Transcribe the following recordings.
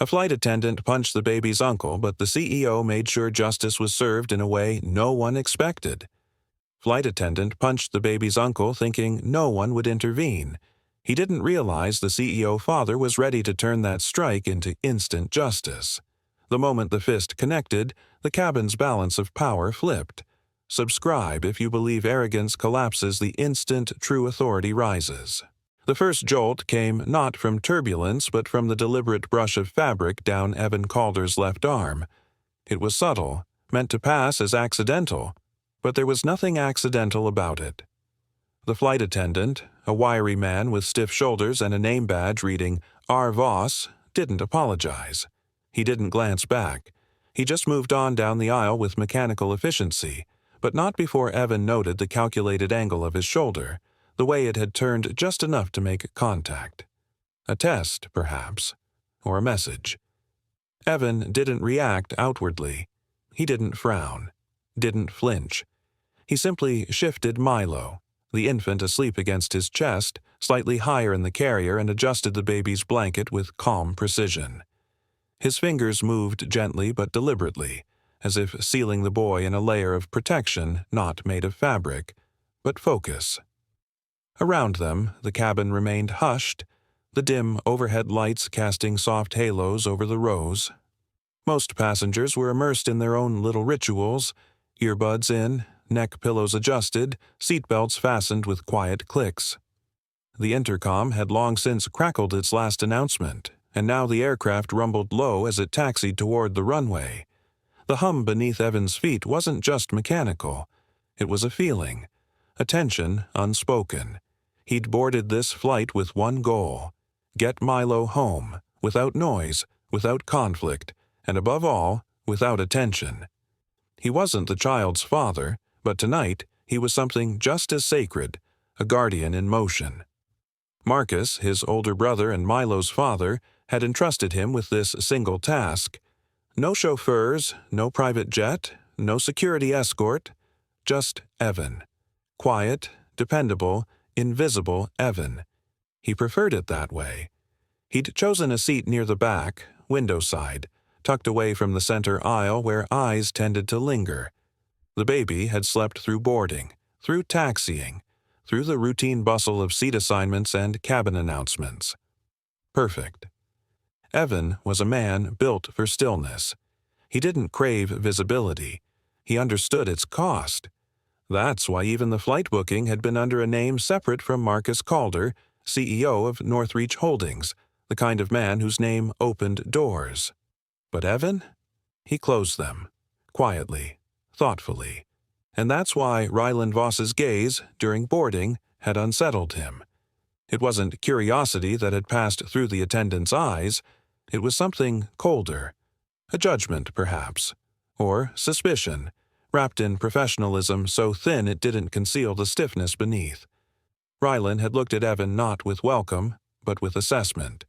A flight attendant punched the baby's uncle, but the CEO made sure justice was served in a way no one expected. Flight attendant punched the baby's uncle thinking no one would intervene. He didn't realize the CEO father was ready to turn that strike into instant justice. The moment the fist connected, the cabin's balance of power flipped. Subscribe if you believe arrogance collapses the instant true authority rises. The first jolt came not from turbulence but from the deliberate brush of fabric down Evan Calder's left arm. It was subtle, meant to pass as accidental, but there was nothing accidental about it. The flight attendant, a wiry man with stiff shoulders and a name badge reading R. Voss, didn't apologize. He didn't glance back. He just moved on down the aisle with mechanical efficiency, but not before Evan noted the calculated angle of his shoulder, the way it had turned just enough to make contact. A test, perhaps, or a message. Evan didn't react outwardly. He didn't frown, didn't flinch. He simply shifted Milo, the infant asleep against his chest, slightly higher in the carrier and adjusted the baby's blanket with calm precision. His fingers moved gently but deliberately, as if sealing the boy in a layer of protection not made of fabric, but focus. Around them, the cabin remained hushed, the dim overhead lights casting soft halos over the rows. Most passengers were immersed in their own little rituals, earbuds in, neck pillows adjusted, seatbelts fastened with quiet clicks. The intercom had long since crackled its last announcement, and now the aircraft rumbled low as it taxied toward the runway. The hum beneath Evan's feet wasn't just mechanical. It was a feeling, a tension unspoken. He'd boarded this flight with one goal: get Milo home, without noise, without conflict, and above all, without attention. He wasn't the child's father, but tonight he was something just as sacred, a guardian in motion. Marcus, his older brother and Milo's father, had entrusted him with this single task. No chauffeurs, no private jet, no security escort, just Evan. Quiet, dependable, invisible Evan. He preferred it that way. He'd chosen a seat near the back, window side, tucked away from the center aisle where eyes tended to linger. The baby had slept through boarding, through taxiing, through the routine bustle of seat assignments and cabin announcements. Perfect. Evan was a man built for stillness. He didn't crave visibility. He understood its cost. That's why even the flight booking had been under a name separate from Marcus Calder, CEO of Northreach Holdings, the kind of man whose name opened doors. But Evan? He closed them, quietly, thoughtfully. And that's why Ryland Voss's gaze, during boarding, had unsettled him. It wasn't curiosity that had passed through the attendant's eyes. It was something colder. A judgment, perhaps. Or suspicion, wrapped in professionalism so thin it didn't conceal the stiffness beneath. Ryland had looked at Evan not with welcome, but with assessment.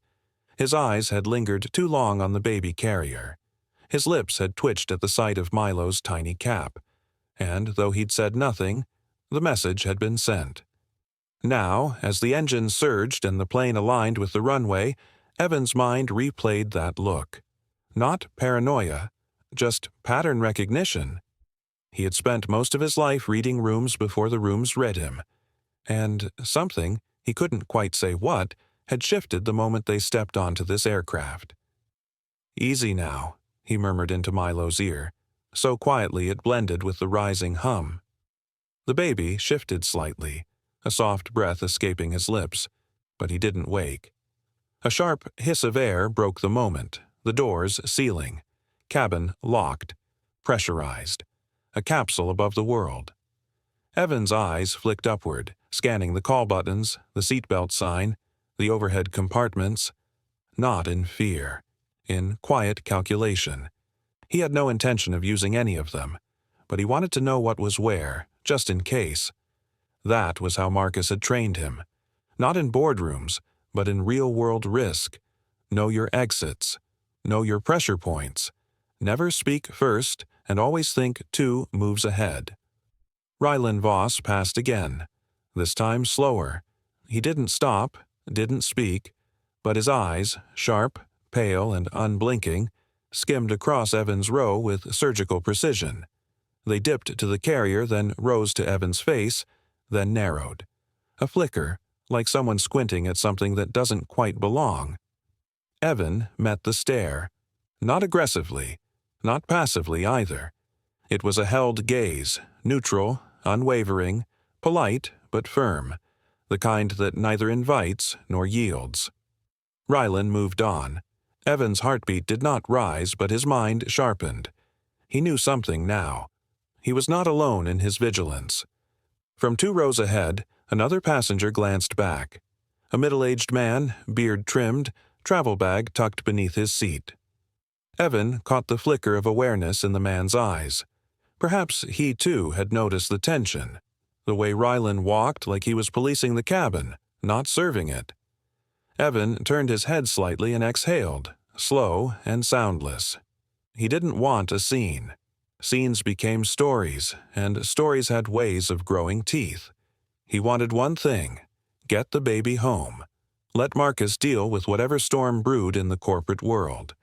His eyes had lingered too long on the baby carrier. His lips had twitched at the sight of Milo's tiny cap. And, though he'd said nothing, the message had been sent. Now, as the engine surged and the plane aligned with the runway, Evan's mind replayed that look. Not paranoia, just pattern recognition. He had spent most of his life reading rooms before the rooms read him. And something, he couldn't quite say what, had shifted the moment they stepped onto this aircraft. "Easy now," he murmured into Milo's ear, so quietly it blended with the rising hum. The baby shifted slightly, a soft breath escaping his lips, but he didn't wake. A sharp hiss of air broke the moment, the doors sealing, cabin locked, pressurized, a capsule above the world. Evan's eyes flicked upward, scanning the call buttons, the seatbelt sign, the overhead compartments, not in fear, in quiet calculation. He had no intention of using any of them, but he wanted to know what was where, just in case. That was how Marcus had trained him. Not in boardrooms, but in real-world risk. Know your exits. Know your pressure points. Never speak first, and always think 2 moves ahead. Ryland Voss passed again, this time slower. He didn't stop, didn't speak, but his eyes, sharp, pale and unblinking, skimmed across Evan's row with surgical precision. They dipped to the carrier, then rose to Evan's face, then narrowed. A flicker, like someone squinting at something that doesn't quite belong. Evan met the stare. Not aggressively, not passively either. It was a held gaze, neutral, unwavering, polite but firm, the kind that neither invites nor yields. Rylan moved on. Evan's heartbeat did not rise, but his mind sharpened. He knew something now. He was not alone in his vigilance. From 2 rows ahead, another passenger glanced back. A middle-aged man, beard trimmed, travel bag tucked beneath his seat. Evan caught the flicker of awareness in the man's eyes. Perhaps he, too, had noticed the tension, the way Rylan walked like he was policing the cabin, not serving it. Evan turned his head slightly and exhaled, slow and soundless. He didn't want a scene. Scenes became stories, and stories had ways of growing teeth. He wanted one thing: get the baby home. Let Marcus deal with whatever storm brewed in the corporate world.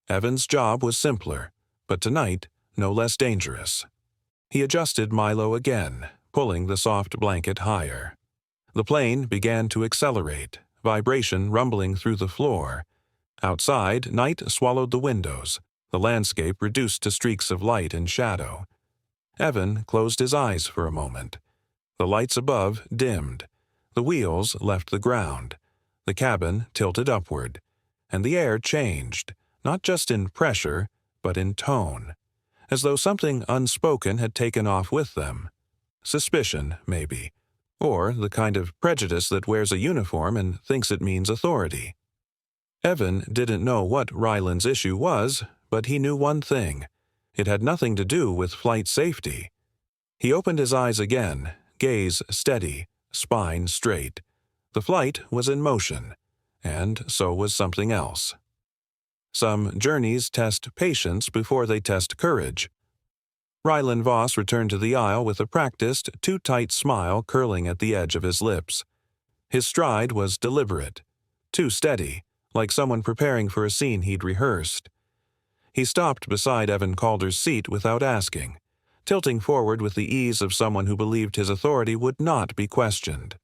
Evan's job was simpler, but tonight no less dangerous. He adjusted Milo again, pulling the soft blanket higher. The plane began to accelerate, vibration rumbling through the floor. Outside, night swallowed the windows, the landscape reduced to streaks of light and shadow. Evan closed his eyes for a moment. The lights above dimmed. The wheels left the ground. The cabin tilted upward. And the air changed, not just in pressure, but in tone, as though something unspoken had taken off with them. Suspicion, maybe, or the kind of prejudice that wears a uniform and thinks it means authority. Evan didn't know what Rylan's issue was, but he knew one thing. It had nothing to do with flight safety. He opened his eyes again, gaze steady, spine straight. The flight was in motion, and so was something else. Some journeys test patience before they test courage. Rylan Voss returned to the aisle with a practiced, too-tight smile curling at the edge of his lips. His stride was deliberate, too steady, like someone preparing for a scene he'd rehearsed. He stopped beside Evan Calder's seat without asking, tilting forward with the ease of someone who believed his authority would not be questioned.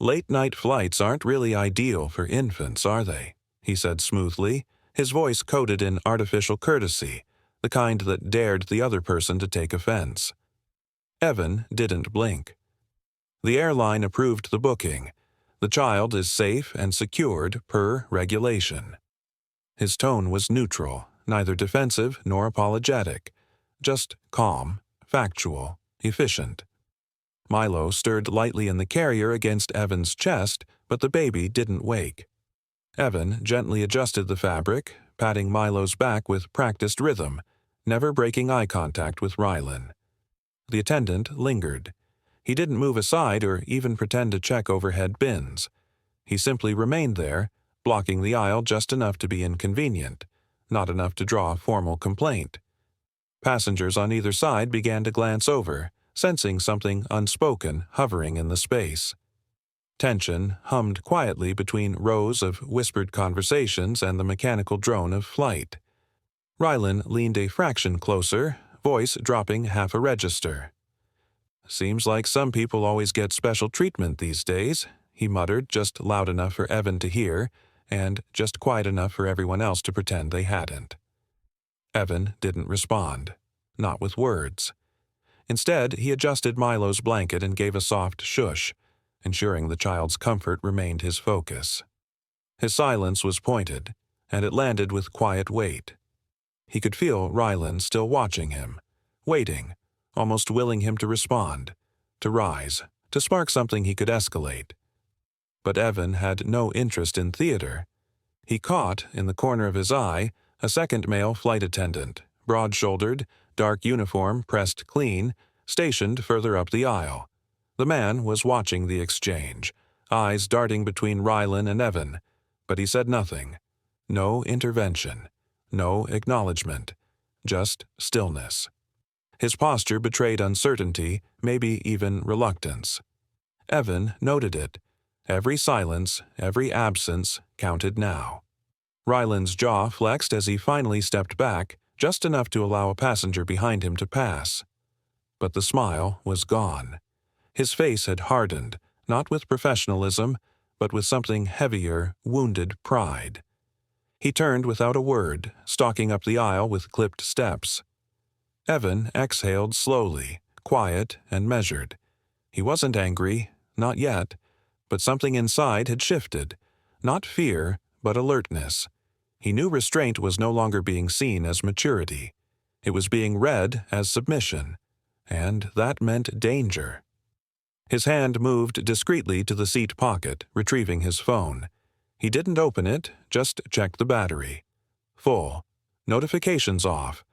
"Late-night flights aren't really ideal for infants, are they?" he said smoothly, his voice coated in artificial courtesy, the kind that dared the other person to take offense. Evan didn't blink. "The airline approved the booking. The child is safe and secured per regulation." His tone was neutral, neither defensive nor apologetic, just calm, factual, efficient. Milo stirred lightly in the carrier against Evan's chest, but the baby didn't wake. Evan gently adjusted the fabric, patting Milo's back with practiced rhythm, never breaking eye contact with Rylan. The attendant lingered. He didn't move aside or even pretend to check overhead bins. He simply remained there, blocking the aisle just enough to be inconvenient, not enough to draw a formal complaint. Passengers on either side began to glance over, sensing something unspoken hovering in the space. Tension hummed quietly between rows of whispered conversations and the mechanical drone of flight. Rylan leaned a fraction closer, voice dropping half a register. "Seems like some people always get special treatment these days," he muttered, just loud enough for Evan to hear, and just quiet enough for everyone else to pretend they hadn't. Evan didn't respond, not with words. Instead, he adjusted Milo's blanket and gave a soft shush, ensuring the child's comfort remained his focus. His silence was pointed, and it landed with quiet weight. He could feel Rylan still watching him, waiting, almost willing him to respond, to rise, to spark something he could escalate. But Evan had no interest in theater. He caught, in the corner of his eye, a second male flight attendant, broad-shouldered, dark uniform pressed clean, stationed further up the aisle. The man was watching the exchange, eyes darting between Rylan and Evan, but he said nothing. No intervention, no acknowledgement, just stillness. His posture betrayed uncertainty, maybe even reluctance. Evan noted it. Every silence, every absence counted now. Ryland's jaw flexed as he finally stepped back, just enough to allow a passenger behind him to pass. But the smile was gone. His face had hardened, not with professionalism, but with something heavier, wounded pride. He turned without a word, stalking up the aisle with clipped steps. Evan exhaled slowly, quiet and measured. He wasn't angry, not yet, but something inside had shifted. Not fear, but alertness. He knew restraint was no longer being seen as maturity. It was being read as submission, and that meant danger. His hand moved discreetly to the seat pocket, retrieving his phone. He didn't open it, just checked the battery. Full. Notifications off.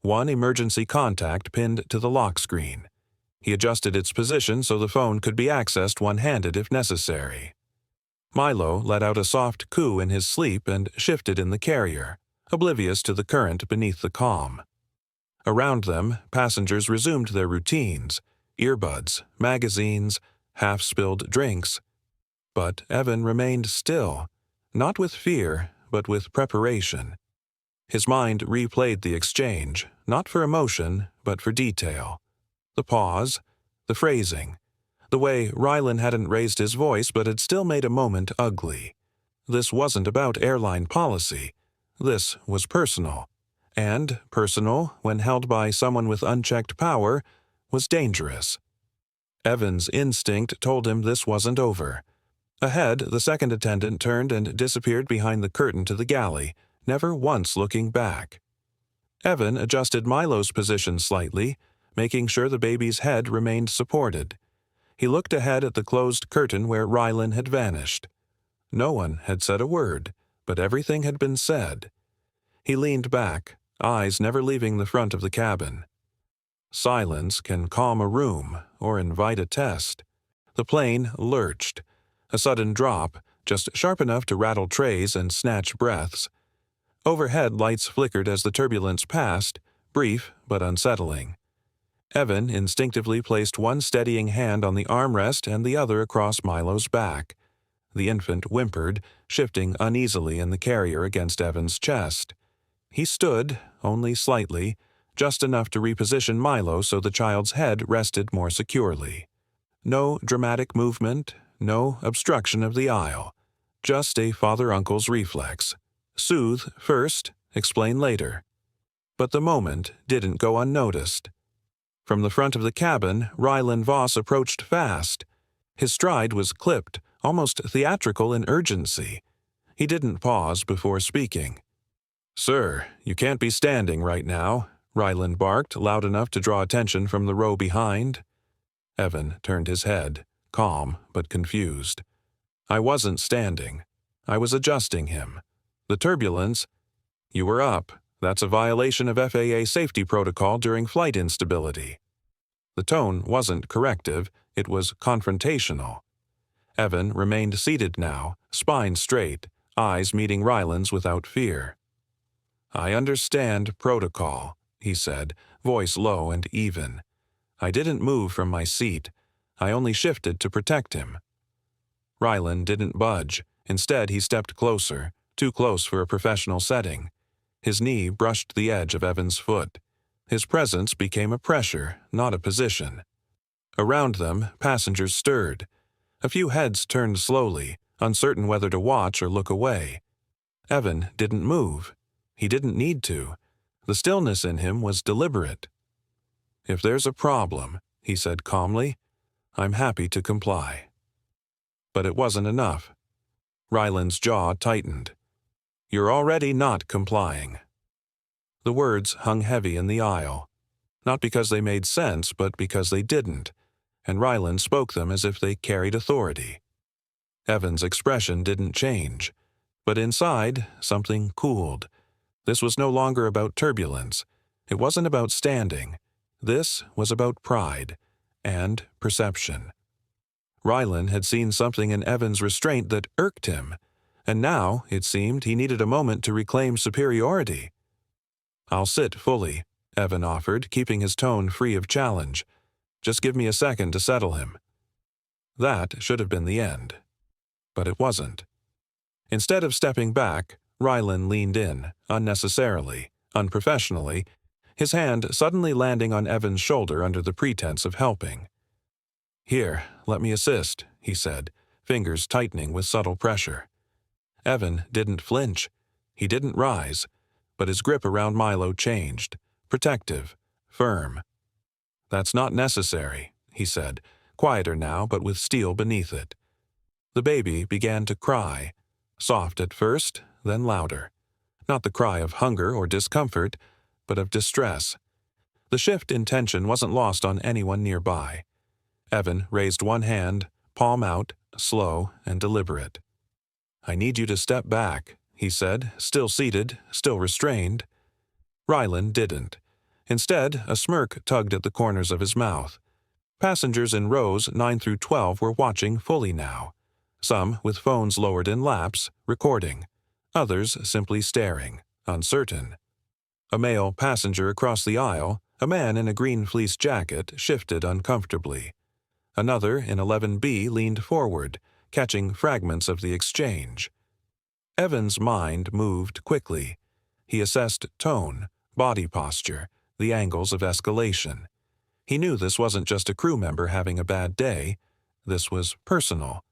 One emergency contact pinned to the lock screen. He adjusted its position so the phone could be accessed one-handed if necessary. Milo let out a soft coo in his sleep and shifted in the carrier, oblivious to the current beneath the comm. Around them, passengers resumed their routines, earbuds, magazines, half-spilled drinks. But Evan remained still, not with fear, but with preparation. His mind replayed the exchange, not for emotion, but for detail. The pause, the phrasing, the way Ryland hadn't raised his voice but had still made a moment ugly. This wasn't about airline policy. This was personal. And personal, when held by someone with unchecked power, was dangerous. Evan's instinct told him this wasn't over. Ahead, the second attendant turned and disappeared behind the curtain to the galley, never once looking back. Evan adjusted Milo's position slightly, making sure the baby's head remained supported. He looked ahead at the closed curtain where Ryland had vanished. No one had said a word, but everything had been said. He leaned back, eyes never leaving the front of the cabin. Silence can calm a room or invite a test. The plane lurched. A sudden drop, just sharp enough to rattle trays and snatch breaths. Overhead lights flickered as the turbulence passed, brief but unsettling. Evan instinctively placed one steadying hand on the armrest and the other across Milo's back. The infant whimpered, shifting uneasily in the carrier against Evan's chest. He stood, only slightly, just enough to reposition Milo so the child's head rested more securely. No dramatic movement, no obstruction of the aisle. Just a father-uncle's reflex. Soothe first, explain later. But the moment didn't go unnoticed. From the front of the cabin, Ryland Voss approached fast. His stride was clipped, almost theatrical in urgency. He didn't pause before speaking. "Sir, you can't be standing right now," Ryland barked, loud enough to draw attention from the row behind. Evan turned his head, calm but confused. "I wasn't standing. I was adjusting him. The turbulence—" "You were up. That's a violation of FAA safety protocol during flight instability." The tone wasn't corrective, it was confrontational. Evan remained seated now, spine straight, eyes meeting Ryland's without fear. "I understand protocol," he said, voice low and even. "I didn't move from my seat. I only shifted to protect him." Ryland didn't budge. Instead, he stepped closer, too close for a professional setting. His knee brushed the edge of Evan's foot. His presence became a pressure, not a position. Around them, passengers stirred. A few heads turned slowly, uncertain whether to watch or look away. Evan didn't move. He didn't need to. The stillness in him was deliberate. "If there's a problem," he said calmly, "I'm happy to comply." But it wasn't enough. Ryland's jaw tightened. "You're already not complying." The words hung heavy in the aisle. Not because they made sense, but because they didn't, and Ryland spoke them as if they carried authority. Evan's expression didn't change, but inside, something cooled. This was no longer about turbulence. It wasn't about standing. This was about pride and perception. Ryland had seen something in Evan's restraint that irked him, and now, it seemed, he needed a moment to reclaim superiority. "I'll sit fully," Evan offered, keeping his tone free of challenge. "Just give me a second to settle him." That should have been the end. But it wasn't. Instead of stepping back, Rylan leaned in, unnecessarily, unprofessionally, his hand suddenly landing on Evan's shoulder under the pretense of helping. "Here, let me assist," he said, fingers tightening with subtle pressure. Evan didn't flinch. He didn't rise, but his grip around Milo changed, protective, firm. "That's not necessary," he said, quieter now but with steel beneath it. The baby began to cry, soft at first, then louder. Not the cry of hunger or discomfort, but of distress. The shift in tension wasn't lost on anyone nearby. Evan raised one hand, palm out, slow and deliberate. "I need you to step back," he said, still seated, still restrained. Rylan didn't. Instead, a smirk tugged at the corners of his mouth. Passengers in rows 9 through 12 were watching fully now. Some with phones lowered in laps, recording. Others simply staring, uncertain. A male passenger across the aisle, a man in a green fleece jacket, shifted uncomfortably. Another in 11B leaned forward, catching fragments of the exchange. Evan's mind moved quickly. He assessed tone, body posture, the angles of escalation. He knew this wasn't just a crew member having a bad day. This was personal.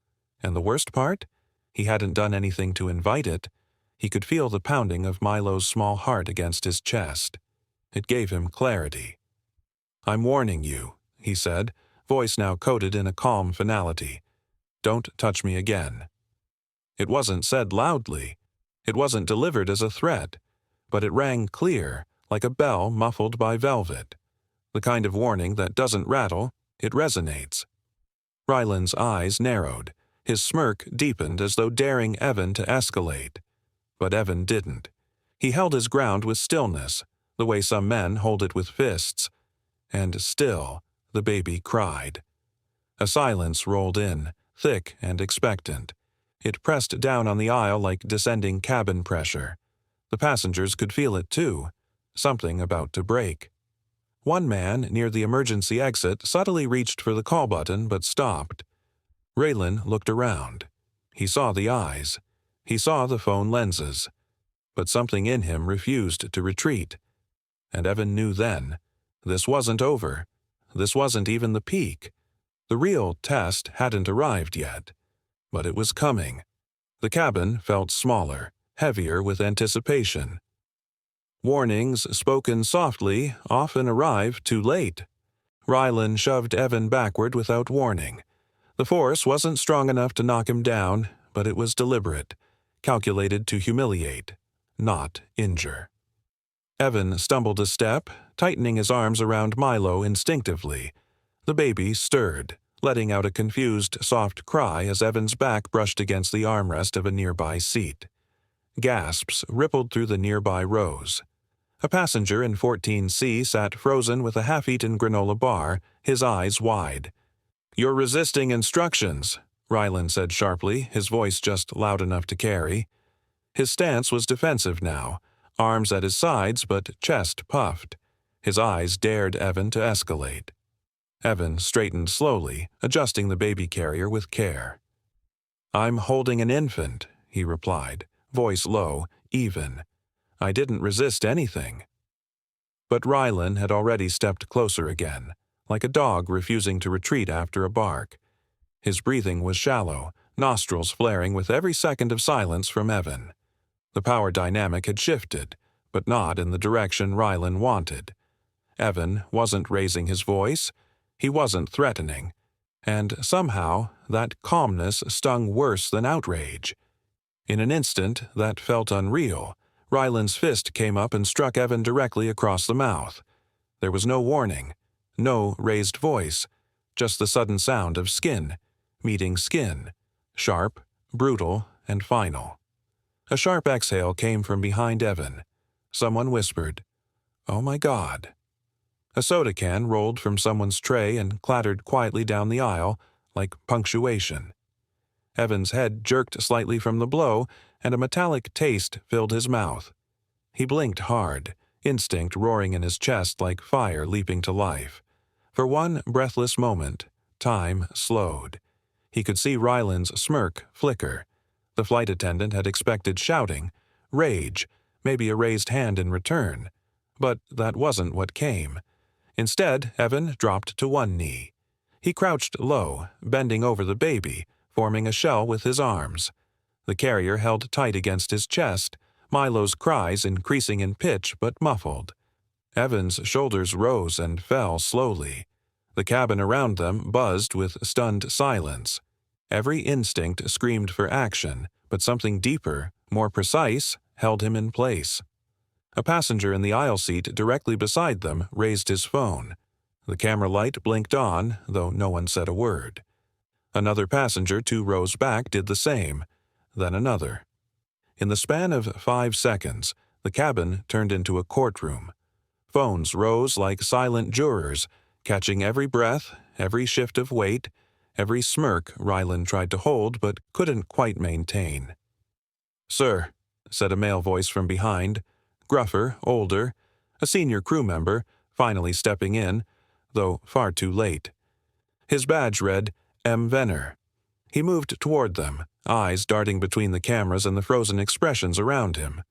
And the worst part? He hadn't done anything to invite it. He could feel the pounding of Milo's small heart against his chest. It gave him clarity. "I'm warning you," he said, voice now coated in a calm finality. "Don't touch me again." It wasn't said loudly. It wasn't delivered as a threat. But it rang clear, like a bell muffled by velvet. The kind of warning that doesn't rattle, it resonates. Rylan's eyes narrowed. His smirk deepened as though daring Evan to escalate. But Evan didn't. He held his ground with stillness, the way some men hold it with fists. And still, the baby cried. A silence rolled in, thick and expectant. It pressed down on the aisle like descending cabin pressure. The passengers could feel it too, something about to break. One man near the emergency exit subtly reached for the call button but stopped. Raylan looked around. He saw the eyes. He saw the phone lenses. But something in him refused to retreat. And Evan knew then. This wasn't over. This wasn't even the peak. The real test hadn't arrived yet. But it was coming. The cabin felt smaller, heavier with anticipation. Warnings, spoken softly, often arrive too late. Rylan shoved Evan backward without warning. The force wasn't strong enough to knock him down, but it was deliberate, calculated to humiliate, not injure. Evan stumbled a step, tightening his arms around Milo instinctively. The baby stirred, letting out a confused, soft cry as Evan's back brushed against the armrest of a nearby seat. Gasps rippled through the nearby rows. A passenger in 14C sat frozen with a half-eaten granola bar, his eyes wide. "You're resisting instructions," Rylan said sharply, his voice just loud enough to carry. His stance was defensive now, arms at his sides but chest puffed. His eyes dared Evan to escalate. Evan straightened slowly, adjusting the baby carrier with care. "I'm holding an infant," he replied, voice low, even. "I didn't resist anything." But Rylan had already stepped closer again, like a dog refusing to retreat after a bark. His breathing was shallow, nostrils flaring with every second of silence from Evan. The power dynamic had shifted, but not in the direction Rylan wanted. Evan wasn't raising his voice. He wasn't threatening. And somehow, that calmness stung worse than outrage. In an instant, that felt unreal. Rylan's fist came up and struck Evan directly across the mouth. There was no warning, no raised voice, just the sudden sound of skin, meeting skin, sharp, brutal, and final. A sharp exhale came from behind Evan. Someone whispered, "Oh my God." A soda can rolled from someone's tray and clattered quietly down the aisle, like punctuation. Evan's head jerked slightly from the blow, and a metallic taste filled his mouth. He blinked hard, instinct roaring in his chest like fire leaping to life. For one breathless moment, time slowed. He could see Rylan's smirk flicker. The flight attendant had expected shouting. rage, maybe a raised hand in return. But that wasn't what came. Instead, Evan dropped to one knee. He crouched low, bending over the baby, forming a shell with his arms. The carrier held tight against his chest, Milo's cries increasing in pitch but muffled. Evan's shoulders rose and fell slowly. The cabin around them buzzed with stunned silence. Every instinct screamed for action, but something deeper, more precise, held him in place. A passenger in the aisle seat directly beside them raised his phone. The camera light blinked on, though no one said a word. Another passenger 2 rows back did the same, then another. In the span of 5 seconds, the cabin turned into a courtroom. Phones rose like silent jurors, catching every breath, every shift of weight, every smirk Ryland tried to hold but couldn't quite maintain. "Sir," said a male voice from behind, gruffer, older, a senior crew member, finally stepping in, though far too late. His badge read, M. Venner. He moved toward them, eyes darting between the cameras and the frozen expressions around him.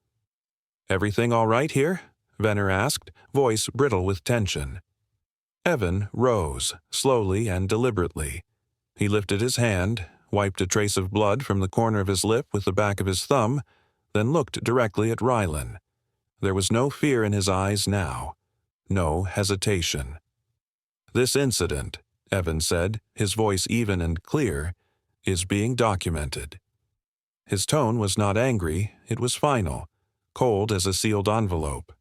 "Everything all right here?" Venner asked, voice brittle with tension. Evan rose, slowly and deliberately. He lifted his hand, wiped a trace of blood from the corner of his lip with the back of his thumb, then looked directly at Rylan. There was no fear in his eyes now, no hesitation. "This incident," Evan said, his voice even and clear, "is being documented." His tone was not angry, it was final, cold as a sealed envelope.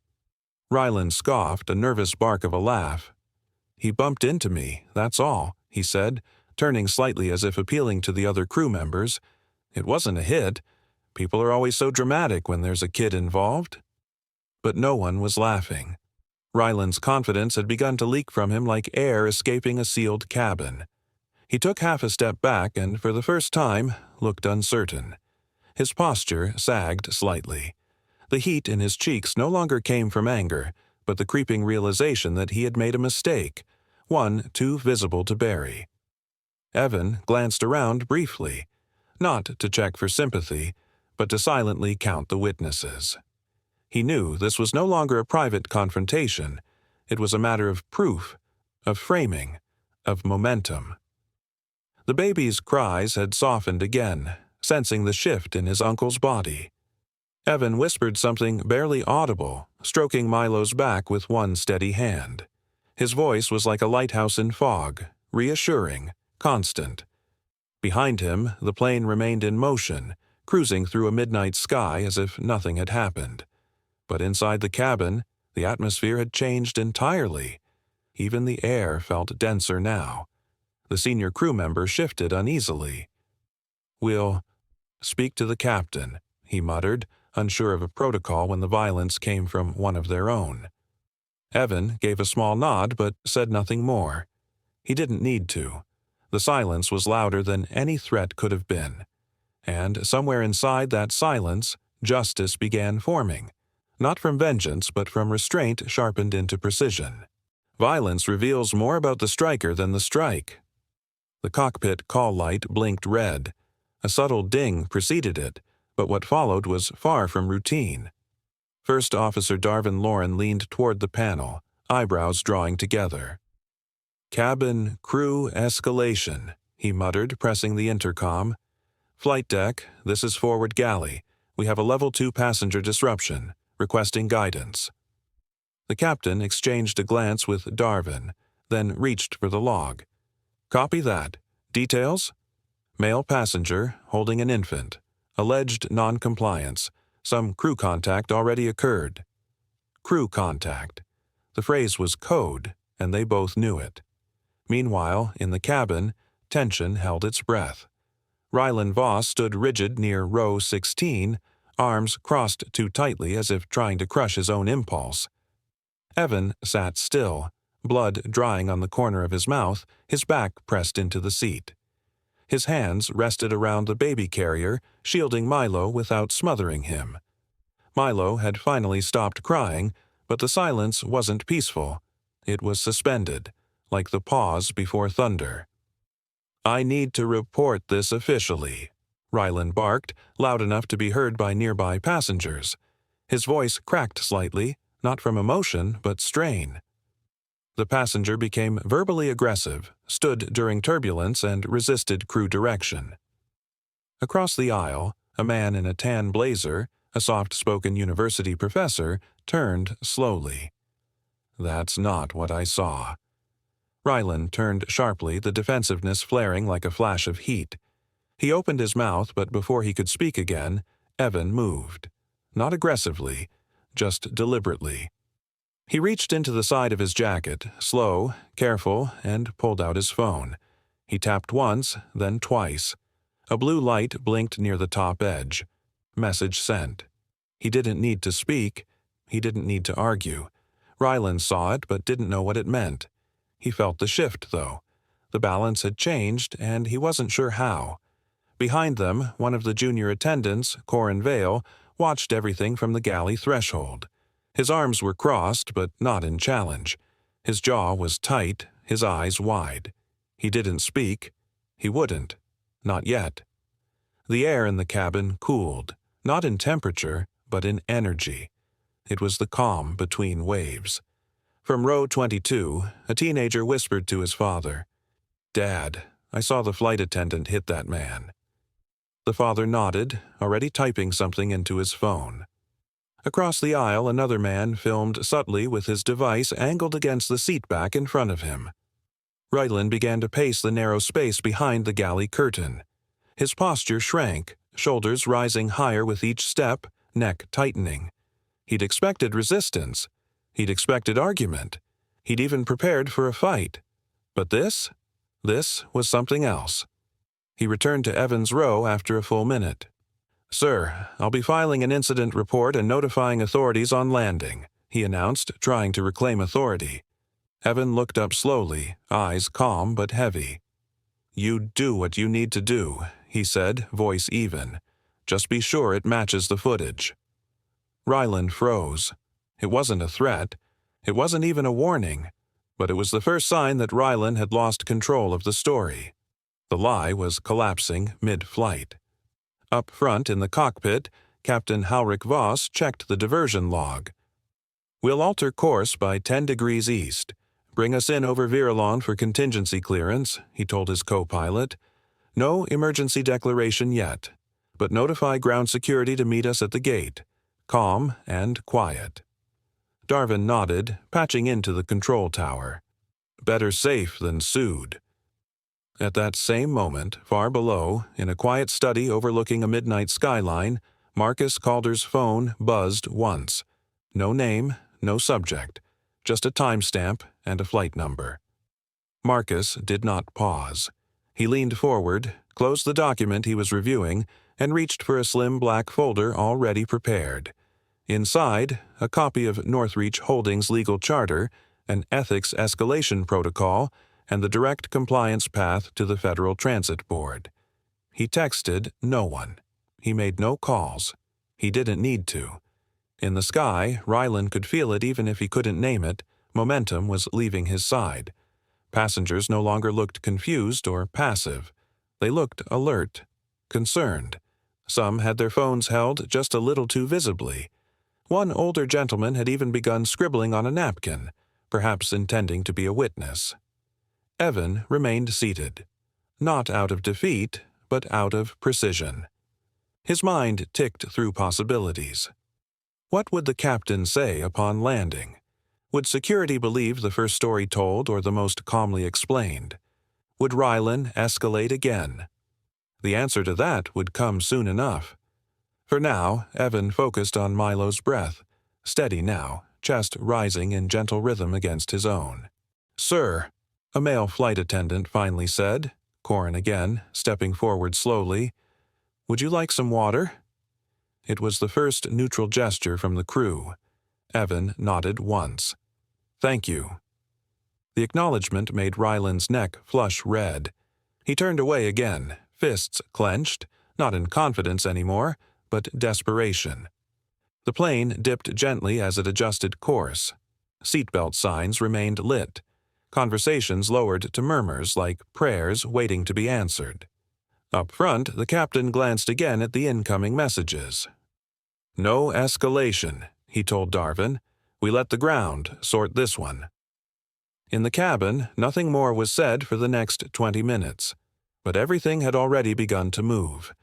Rylan scoffed, a nervous bark of a laugh. "He bumped into me, that's all," he said, turning slightly as if appealing to the other crew members. "It wasn't a hit. People are always so dramatic when there's a kid involved." But no one was laughing. Ryland's confidence had begun to leak from him like air escaping a sealed cabin. He took half a step back and, for the first time, looked uncertain. His posture sagged slightly. The heat in his cheeks no longer came from anger, but the creeping realization that he had made a mistake, one too visible to bury. Evan glanced around briefly, not to check for sympathy, but to silently count the witnesses. He knew this was no longer a private confrontation. It was a matter of proof, of framing, of momentum. The baby's cries had softened again, sensing the shift in his uncle's body. Evan whispered something barely audible, stroking Milo's back with one steady hand. His voice was like a lighthouse in fog, reassuring, constant. Behind him, the plane remained in motion, cruising through a midnight sky as if nothing had happened. But inside the cabin, the atmosphere had changed entirely. Even the air felt denser now. The senior crew member shifted uneasily. "We'll speak to the captain," he muttered, unsure of a protocol when the violence came from one of their own. Evan gave a small nod but said nothing more. He didn't need to. The silence was louder than any threat could have been. And somewhere inside that silence, justice began forming. Not from vengeance, but from restraint sharpened into precision. Violence reveals more about the striker than the strike. The cockpit call light blinked red. A subtle ding preceded it, but what followed was far from routine. First Officer Darvin Lauren leaned toward the panel, eyebrows drawing together. "Cabin crew escalation," he muttered, pressing the intercom. "Flight deck, this is forward galley. We have a level 2 passenger disruption. Requesting guidance." The captain exchanged a glance with Darvin, then reached for the log. "Copy that. Details? Male passenger, holding an infant. Alleged non-compliance. Some crew contact already occurred." Crew contact. The phrase was code, and they both knew it. Meanwhile, in the cabin, tension held its breath. Rylan Voss stood rigid near row 16, arms crossed too tightly as if trying to crush his own impulse. Evan sat still, blood drying on the corner of his mouth, his back pressed into the seat. His hands rested around the baby carrier, shielding Milo without smothering him. Milo had finally stopped crying, but the silence wasn't peaceful. It was suspended, like the pause before thunder. "I need to report this officially," Ryland barked, loud enough to be heard by nearby passengers. His voice cracked slightly, not from emotion, but strain. The passenger became verbally aggressive, stood during turbulence, and resisted crew direction. Across the aisle, a man in a tan blazer, a soft-spoken university professor, turned slowly. "That's not what I saw." Ryland turned sharply, the defensiveness flaring like a flash of heat. He opened his mouth, but before he could speak again, Evan moved. Not aggressively, just deliberately. He reached into the side of his jacket, slow, careful, and pulled out his phone. He tapped once, then twice. A blue light blinked near the top edge. Message sent. He didn't need to speak. He didn't need to argue. Ryland saw it, but didn't know what it meant. He felt the shift, though. The balance had changed, and he wasn't sure how. Behind them, one of the junior attendants, Corin Vale, watched everything from the galley threshold. His arms were crossed, but not in challenge. His jaw was tight, his eyes wide. He didn't speak. He wouldn't. Not yet. The air in the cabin cooled, not in temperature, but in energy. It was the calm between waves. From row 22, a teenager whispered to his father, "Dad, I saw the flight attendant hit that man." The father nodded, already typing something into his phone. Across the aisle, another man filmed subtly with his device angled against the seat back in front of him. Ryland began to pace the narrow space behind the galley curtain. His posture shrank, shoulders rising higher with each step, neck tightening. He'd expected resistance. He'd expected argument. He'd even prepared for a fight. But this was something else. He returned to Evan's row after a full minute. "Sir, I'll be filing an incident report and notifying authorities on landing," he announced, trying to reclaim authority. Evan looked up slowly, eyes calm but heavy. "You do what you need to do," he said, voice even. "Just be sure it matches the footage." Ryland froze. It wasn't a threat. It wasn't even a warning. But it was the first sign that Ryland had lost control of the story. The lie was collapsing mid-flight. Up front in the cockpit, Captain Halric Voss checked the diversion log. "We'll alter course by 10 degrees east. Bring us in over Virulon for contingency clearance," he told his co-pilot. "No emergency declaration yet, but notify ground security to meet us at the gate. Calm and quiet." Darvin nodded, patching into the control tower. Better safe than sued. At that same moment, far below, in a quiet study overlooking a midnight skyline, Marcus Calder's phone buzzed once. No name, no subject, just a timestamp and a flight number. Marcus did not pause. He leaned forward, closed the document he was reviewing, and reached for a slim black folder already prepared. Inside, a copy of Northreach Holdings' legal charter, an ethics escalation protocol, and the direct compliance path to the Federal Transit Board. He texted no one. He made no calls. He didn't need to. In the sky, Ryland could feel it even if he couldn't name it. Momentum was leaving his side. Passengers no longer looked confused or passive. They looked alert, concerned. Some had their phones held just a little too visibly. One older gentleman had even begun scribbling on a napkin, perhaps intending to be a witness. Evan remained seated, not out of defeat, but out of precision. His mind ticked through possibilities. What would the captain say upon landing? Would security believe the first story told or the most calmly explained? Would Ryland escalate again? The answer to that would come soon enough. For now, Evan focused on Milo's breath, steady now, chest rising in gentle rhythm against his own. "Sir," a male flight attendant finally said, Corin again, stepping forward slowly, "would you like some water?" It was the first neutral gesture from the crew. Evan nodded once. "Thank you." The acknowledgement made Ryland's neck flush red. He turned away again, fists clenched, not in confidence anymore, but desperation. The plane dipped gently as it adjusted course. Seatbelt signs remained lit. Conversations lowered to murmurs like prayers waiting to be answered. Up front, the captain glanced again at the incoming messages. "No escalation," he told Darwin. "We let the ground sort this one." In the cabin, nothing more was said for the next 20 minutes, but everything had already begun to move.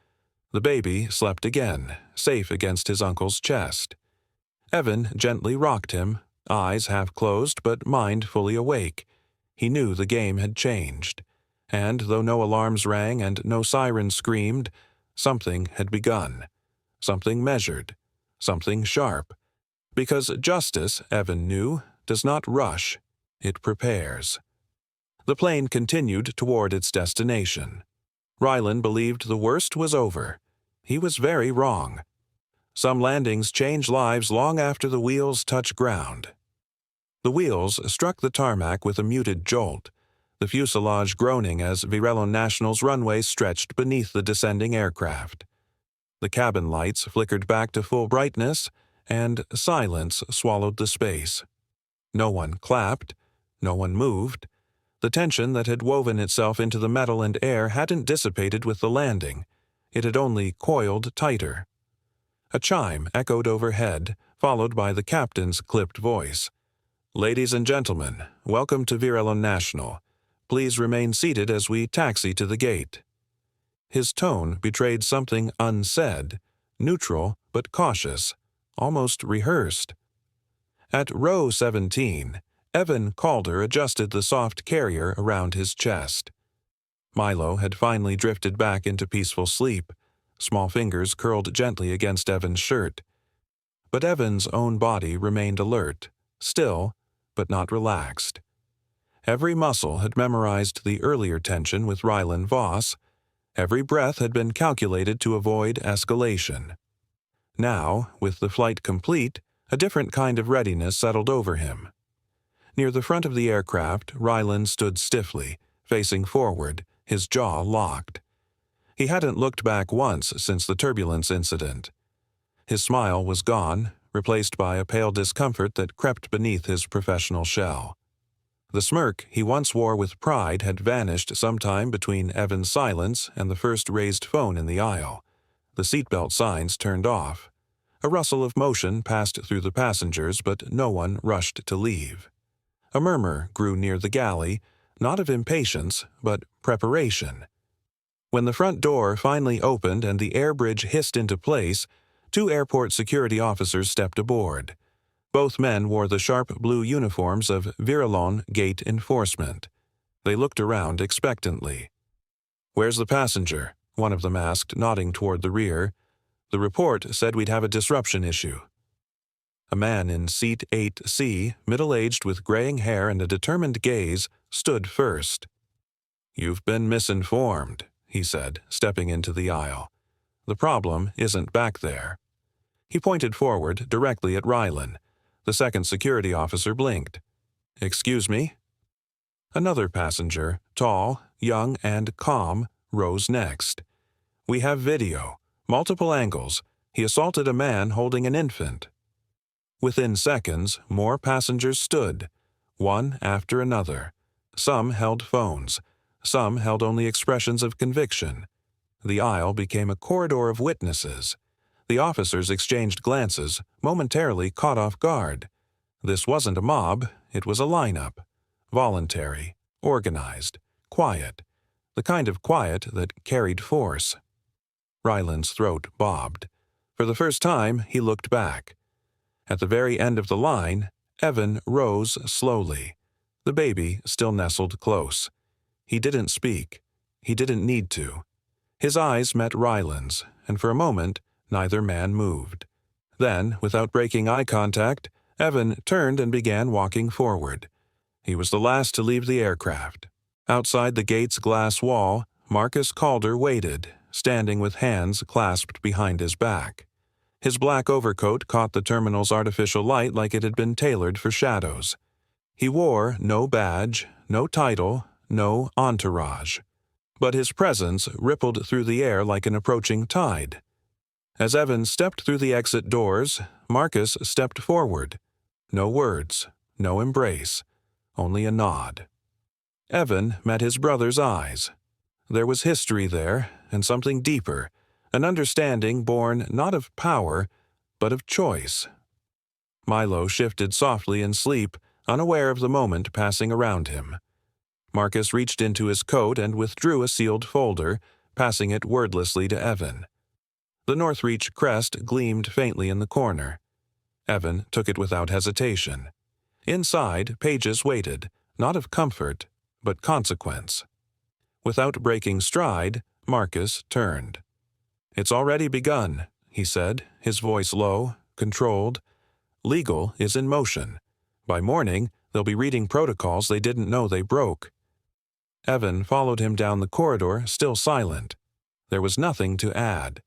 The baby slept again, safe against his uncle's chest. Evan gently rocked him, eyes half closed but mind fully awake. He knew the game had changed, and though no alarms rang and no sirens screamed, something had begun. Something measured, something sharp. Because justice, Evan knew, does not rush, it prepares. The plane continued toward its destination. Ryland believed the worst was over. He was very wrong. Some landings change lives long after the wheels touch ground. The wheels struck the tarmac with a muted jolt, the fuselage groaning as Virelon National's runway stretched beneath the descending aircraft. The cabin lights flickered back to full brightness, and silence swallowed the space. No one clapped, no one moved. The tension that had woven itself into the metal and air hadn't dissipated with the landing. It had only coiled tighter. A chime echoed overhead, followed by the captain's clipped voice. "Ladies and gentlemen, welcome to Virelon National. Please remain seated as we taxi to the gate." His tone betrayed something unsaid, neutral but cautious, almost rehearsed. At row 17, Evan Calder adjusted the soft carrier around his chest. Milo had finally drifted back into peaceful sleep, small fingers curled gently against Evan's shirt. But Evan's own body remained alert, still, but not relaxed. Every muscle had memorized the earlier tension with Ryland Voss. Every breath had been calculated to avoid escalation. Now, with the flight complete, a different kind of readiness settled over him. Near the front of the aircraft, Ryland stood stiffly, facing forward, his jaw locked. He hadn't looked back once since the turbulence incident. His smile was gone, replaced by a pale discomfort that crept beneath his professional shell. The smirk he once wore with pride had vanished sometime between Evan's silence and the first raised phone in the aisle. The seatbelt signs turned off. A rustle of motion passed through the passengers, but no one rushed to leave. A murmur grew near the galley, not of impatience, but preparation. When the front door finally opened and the air bridge hissed into place, 2 airport security officers stepped aboard. Both men wore the sharp blue uniforms of Virelon Gate Enforcement. They looked around expectantly. "Where's the passenger?" one of them asked, nodding toward the rear. "The report said we'd have a disruption issue." A man in seat 8C, middle-aged with graying hair and a determined gaze, stood first. "You've been misinformed," he said, stepping into the aisle. "The problem isn't back there." He pointed forward, directly at Ryland. The second security officer blinked. "Excuse me?" Another passenger, tall, young, and calm, rose next. "We have video. Multiple angles. He assaulted a man holding an infant." Within seconds, more passengers stood, one after another. Some held phones. Some held only expressions of conviction. The aisle became a corridor of witnesses. The officers exchanged glances, momentarily caught off guard. This wasn't a mob, it was a lineup. Voluntary, organized, quiet. The kind of quiet that carried force. Ryland's throat bobbed. For the first time, he looked back. At the very end of the line, Evan rose slowly. The baby still nestled close. He didn't speak. He didn't need to. His eyes met Ryland's, and for a moment, neither man moved. Then, without breaking eye contact, Evan turned and began walking forward. He was the last to leave the aircraft. Outside the gate's glass wall, Marcus Calder waited, standing with hands clasped behind his back. His black overcoat caught the terminal's artificial light like it had been tailored for shadows. He wore no badge, no title, no entourage. But his presence rippled through the air like an approaching tide. As Evan stepped through the exit doors, Marcus stepped forward. No words, no embrace, only a nod. Evan met his brother's eyes. There was history there, and something deeper, an understanding born not of power, but of choice. Milo shifted softly in sleep, unaware of the moment passing around him. Marcus reached into his coat and withdrew a sealed folder, passing it wordlessly to Evan. The Northreach crest gleamed faintly in the corner. Evan took it without hesitation. Inside, pages waited, not of comfort, but consequence. Without breaking stride, Marcus turned. "It's already begun," he said, his voice low, controlled. "Legal is in motion. By morning, they'll be reading protocols they didn't know they broke." Evan followed him down the corridor, still silent. There was nothing to add.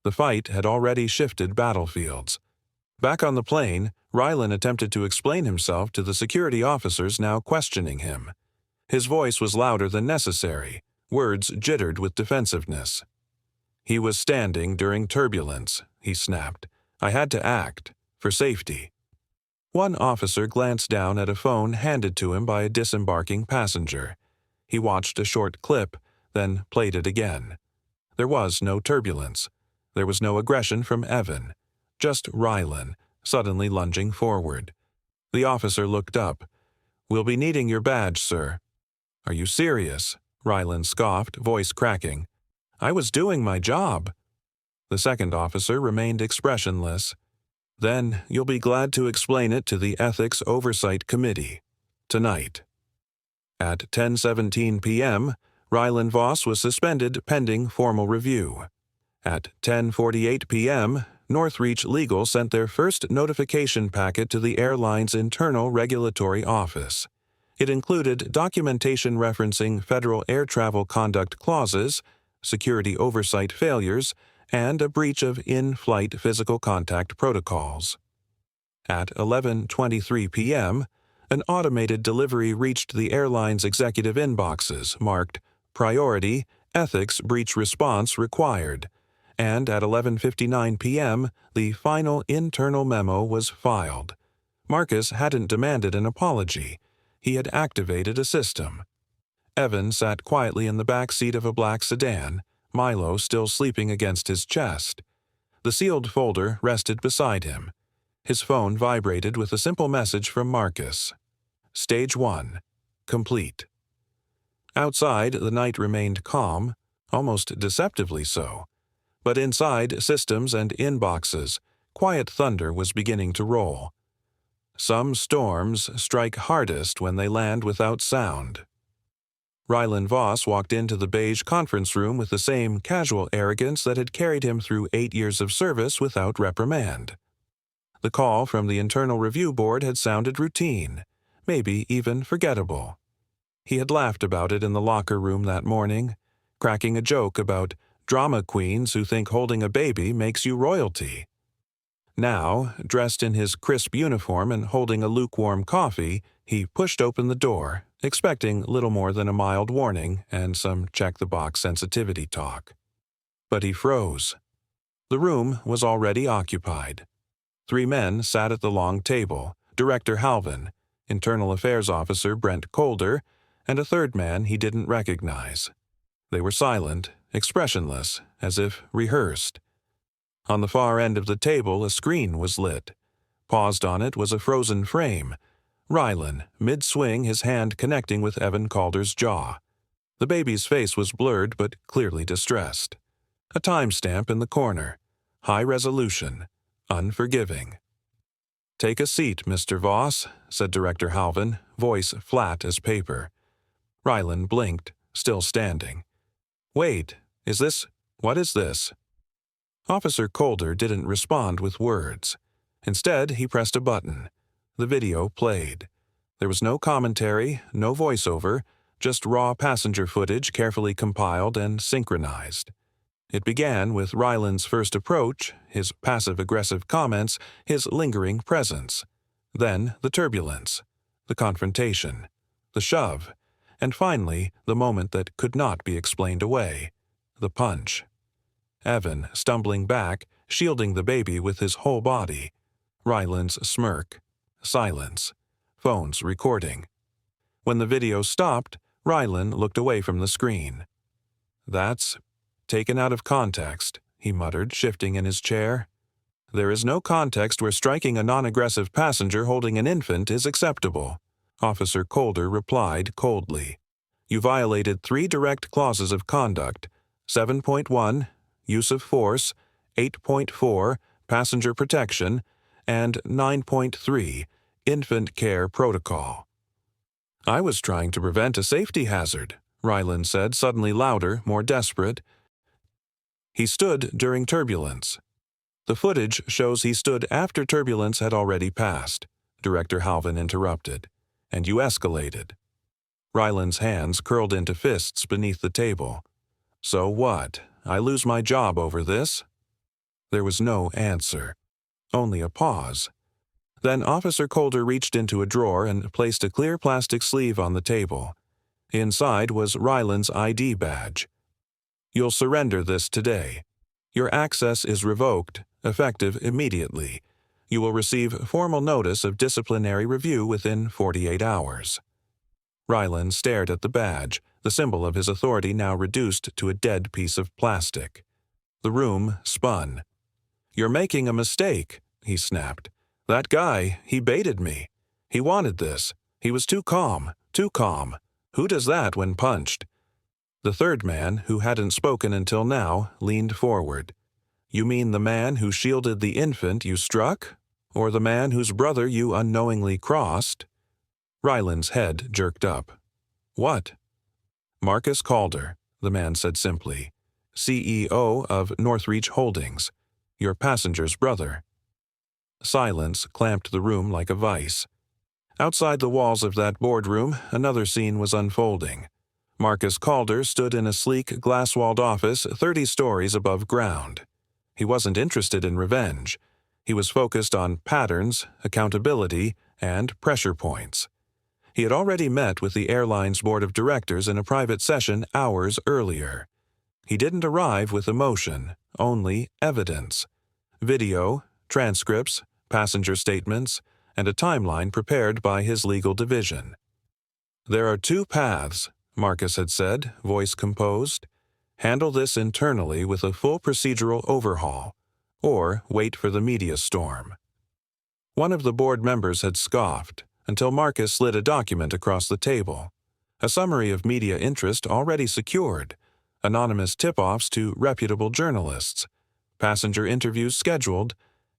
The fight had already shifted battlefields. Back on the plane, Rylan attempted to explain himself to the security officers now questioning him. His voice was louder than necessary, words jittered with defensiveness. "He was standing during turbulence," he snapped. "I had to act, for safety." One officer glanced down at a phone handed to him by a disembarking passenger. He watched a short clip, then played it again. There was no turbulence. There was no aggression from Evan. Just Rylan, suddenly lunging forward. The officer looked up. "We'll be needing your badge, sir." "Are you serious?" Rylan scoffed, voice cracking. "I was doing my job." The second officer remained expressionless. "Then you'll be glad to explain it to the Ethics Oversight Committee. Tonight." At 10:17 p.m., Rylan Voss was suspended pending formal review. At 10:48 p.m., Northreach Legal sent their first notification packet to the airline's internal regulatory office. It included documentation referencing federal air travel conduct clauses, security oversight failures, and a breach of in-flight physical contact protocols. At 11:23 p.m., an automated delivery reached the airline's executive inboxes marked Priority, Ethics Breach Response Required, and at 11:59 p.m., the final internal memo was filed. Marcus hadn't demanded an apology. He had activated a system. Evan sat quietly in the back seat of a black sedan, Milo still sleeping against his chest. The sealed folder rested beside him. His phone vibrated with a simple message from Marcus. Stage 1. Complete. Outside, the night remained calm, almost deceptively so. But inside systems and inboxes, quiet thunder was beginning to roll. Some storms strike hardest when they land without sound. Rylan Voss walked into the beige conference room with the same casual arrogance that had carried him through 8 years of service without reprimand. The call from the Internal Review Board had sounded routine, maybe even forgettable. He had laughed about it in the locker room that morning, cracking a joke about drama queens who think holding a baby makes you royalty. Now, dressed in his crisp uniform and holding a lukewarm coffee, he pushed open the door, expecting little more than a mild warning and some check-the-box sensitivity talk. But he froze. The room was already occupied. 3 men sat at the long table, Director Halvin, Internal Affairs Officer Brent Colder, and a third man he didn't recognize. They were silent, expressionless, as if rehearsed. On the far end of the table, a screen was lit. Paused on it was a frozen frame. Rylan, mid-swing, his hand connecting with Evan Calder's jaw. The baby's face was blurred but clearly distressed. A timestamp in the corner. High resolution. Unforgiving. "Take a seat, Mr. Voss," said Director Halvin, voice flat as paper. Rylan blinked, still standing. "Wait, what is this?" Officer Colder didn't respond with words. Instead, he pressed a button. The video played. There was no commentary, no voiceover, just raw passenger footage carefully compiled and synchronized. It began with Rylan's first approach, his passive-aggressive comments, his lingering presence. Then the turbulence, the confrontation, the shove, and finally the moment that could not be explained away, the punch. Evan stumbling back, shielding the baby with his whole body. Rylan's smirk. Silence. Phones recording. When the video stopped, Rylan looked away from the screen. "That's taken out of context," he muttered, shifting in his chair. "There is no context where striking a non-aggressive passenger holding an infant is acceptable," Officer Calder replied coldly. "You violated 3 direct clauses of conduct: 7.1, use of force; 8.4, passenger protection; and 9.3, infant care protocol." "I was trying to prevent a safety hazard," Ryland said, suddenly louder, more desperate. "He stood during turbulence." "The footage shows he stood after turbulence had already passed," Director Halvin interrupted. "And you escalated." Ryland's hands curled into fists beneath the table. "So what? I lose my job over this?" There was no answer, only a pause. Then Officer Calder reached into a drawer and placed a clear plastic sleeve on the table. Inside was Ryland's ID badge. "You'll surrender this today. Your access is revoked, effective immediately. You will receive formal notice of disciplinary review within 48 hours. Ryland stared at the badge, the symbol of his authority now reduced to a dead piece of plastic. The room spun. "You're making a mistake," he snapped. "That guy, he baited me. He wanted this. He was too calm, too calm. Who does that when punched?" The third man, who hadn't spoken until now, leaned forward. "You mean the man who shielded the infant you struck? Or the man whose brother you unknowingly crossed?" Ryland's head jerked up. "What?" "Marcus Calder," the man said simply. "CEO of Northreach Holdings. Your passenger's brother." Silence clamped the room like a vice. Outside the walls of that boardroom, another scene was unfolding. Marcus Calder stood in a sleek, glass-walled office 30 stories above ground. He wasn't interested in revenge. He was focused on patterns, accountability, and pressure points. He had already met with the airline's board of directors in a private session hours earlier. He didn't arrive with emotion, only evidence. Video, transcripts, passenger statements, and a timeline prepared by his legal division. "There are 2 paths," Marcus had said, voice composed. "Handle this internally with a full procedural overhaul, or wait for the media storm." One of the board members had scoffed, until Marcus slid a document across the table. A summary of media interest already secured, anonymous tip-offs to reputable journalists, passenger interviews scheduled,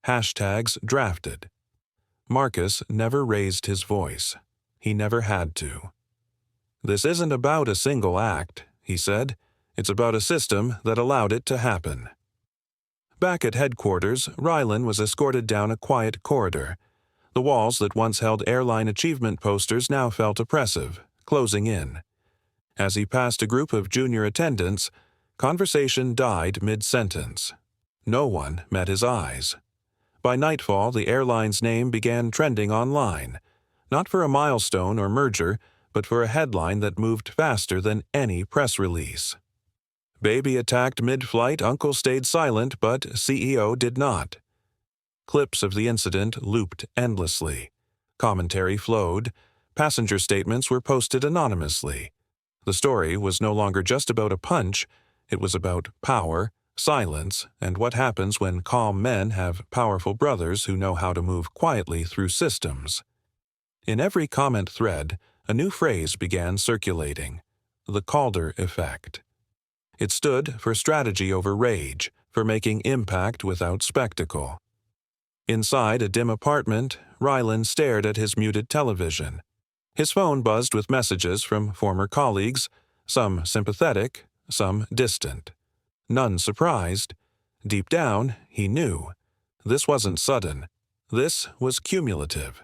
hashtags drafted. Marcus never raised his voice. He never had to. "This isn't about a single act," he said. "It's about a system that allowed it to happen." Back at headquarters, Ryland was escorted down a quiet corridor. The walls that once held airline achievement posters now felt oppressive, closing in. As he passed a group of junior attendants, conversation died mid-sentence. No one met his eyes. By nightfall, the airline's name began trending online, not for a milestone or merger, but for a headline that moved faster than any press release. "Baby attacked mid-flight, uncle stayed silent, but CEO did not." Clips of the incident looped endlessly. Commentary flowed. Passenger statements were posted anonymously. The story was no longer just about a punch. It was about power, silence, and what happens when calm men have powerful brothers who know how to move quietly through systems. In every comment thread, a new phrase began circulating: the Calder effect. It stood for strategy over rage, for making impact without spectacle. Inside a dim apartment, Ryland stared at his muted television. His phone buzzed with messages from former colleagues, some sympathetic, some distant. None surprised. Deep down, he knew. This wasn't sudden. This was cumulative.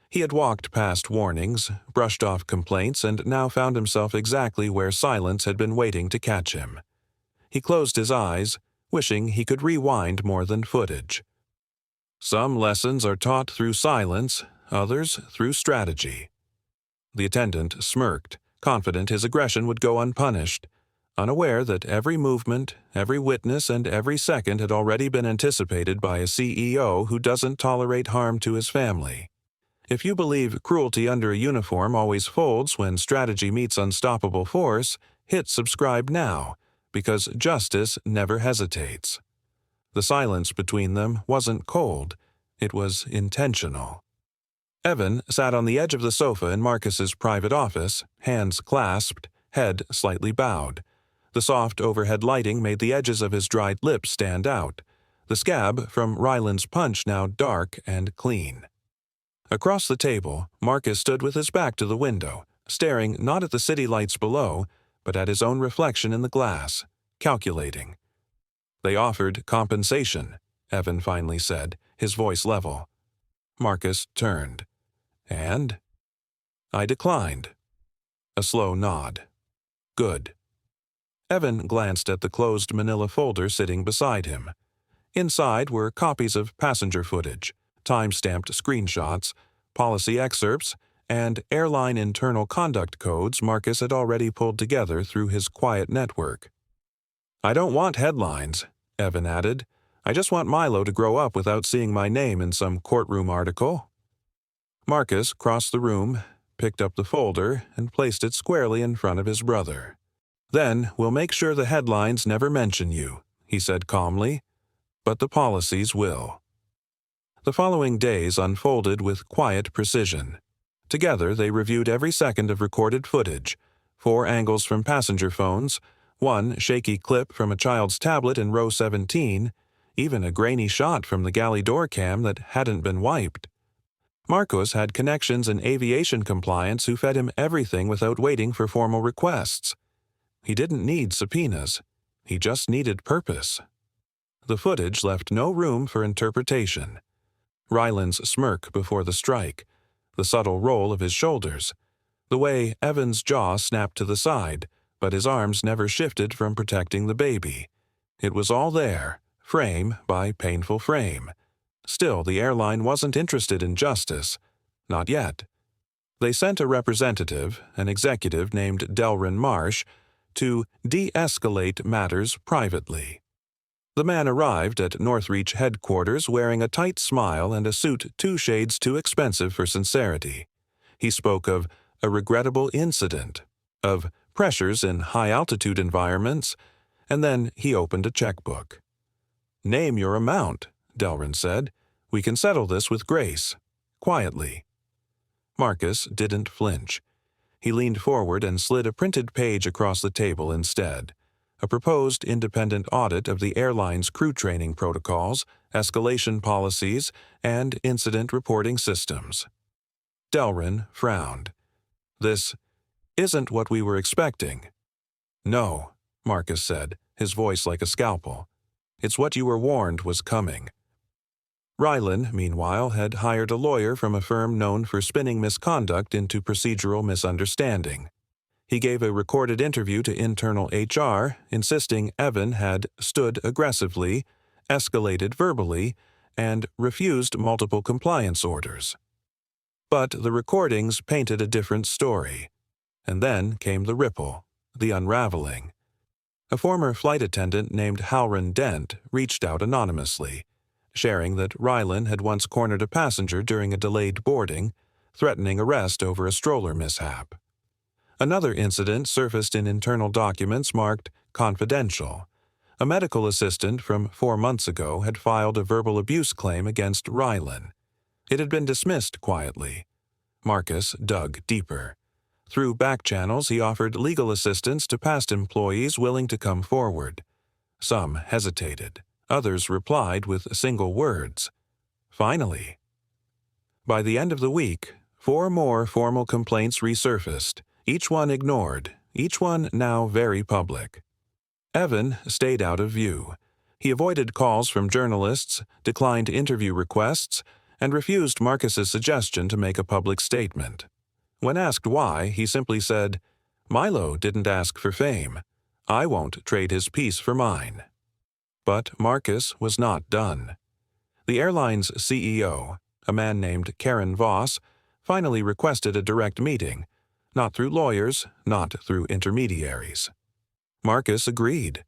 He had walked past warnings, brushed off complaints, and now found himself exactly where silence had been waiting to catch him. He closed his eyes, wishing he could rewind more than footage. "Some lessons are taught through silence, others through strategy." The attendant smirked, confident his aggression would go unpunished, unaware that every movement, every witness, and every second had already been anticipated by a CEO who doesn't tolerate harm to his family. If you believe cruelty under a uniform always folds when strategy meets unstoppable force, hit subscribe now, because justice never hesitates. The silence between them wasn't cold, it was intentional. Evan sat on the edge of the sofa in Marcus's private office, hands clasped, head slightly bowed. The soft overhead lighting made the edges of his dried lips stand out, the scab from Ryland's punch now dark and clean. Across the table, Marcus stood with his back to the window, staring not at the city lights below, but at his own reflection in the glass, calculating. "They offered compensation," Evan finally said, his voice level. Marcus turned. "And?" "I declined." A slow nod. "Good." Evan glanced at the closed manila folder sitting beside him. Inside were copies of passenger footage, time-stamped screenshots, policy excerpts, and airline internal conduct codes Marcus had already pulled together through his quiet network. "I don't want headlines," Evan added. "I just want Milo to grow up without seeing my name in some courtroom article." Marcus crossed the room, picked up the folder, and placed it squarely in front of his brother. "Then we'll make sure the headlines never mention you," he said calmly. "But the policies will." The following days unfolded with quiet precision. Together they reviewed every second of recorded footage, 4 angles from passenger phones, 1 shaky clip from a child's tablet in row 17, even a grainy shot from the galley door cam that hadn't been wiped. Marcus had connections in aviation compliance who fed him everything without waiting for formal requests. He didn't need subpoenas. He just needed purpose. The footage left no room for interpretation. Ryland's smirk before the strike, the subtle roll of his shoulders, the way Evan's jaw snapped to the side, but his arms never shifted from protecting the baby. It was all there, frame by painful frame. Still, the airline wasn't interested in justice. Not yet. They sent a representative, an executive named Delrin Marsh, to de-escalate matters privately. The man arrived at Northreach headquarters wearing a tight smile and a suit 2 shades too expensive for sincerity. He spoke of a regrettable incident, of pressures in high-altitude environments, and then he opened a checkbook. "Name your amount," Delrin said. "We can settle this with grace, quietly." Marcus didn't flinch. He leaned forward and slid a printed page across the table instead. A proposed independent audit of the airline's crew training protocols, escalation policies, and incident reporting systems. Delrin frowned. "This isn't what we were expecting." "No," Marcus said, his voice like a scalpel. "It's what you were warned was coming." Ryland, meanwhile, had hired a lawyer from a firm known for spinning misconduct into procedural misunderstanding. He gave a recorded interview to internal HR, insisting Evan had stood aggressively, escalated verbally, and refused multiple compliance orders. But the recordings painted a different story. And then came the ripple, the unraveling. A former flight attendant named Halron Dent reached out anonymously, sharing that Ryland had once cornered a passenger during a delayed boarding, threatening arrest over a stroller mishap. Another incident surfaced in internal documents marked confidential. A medical assistant from 4 months ago had filed a verbal abuse claim against Ryland. It had been dismissed quietly. Marcus dug deeper. Through back channels, he offered legal assistance to past employees willing to come forward. Some hesitated. Others replied with single words. Finally. By the end of the week, 4 more formal complaints resurfaced, each one ignored, each one now very public. Evan stayed out of view. He avoided calls from journalists, declined interview requests, and refused Marcus's suggestion to make a public statement. When asked why, he simply said, "Milo didn't ask for fame. I won't trade his peace for mine." But Marcus was not done. The airline's CEO, a man named Karen Voss, finally requested a direct meeting, not through lawyers, not through intermediaries. Marcus agreed.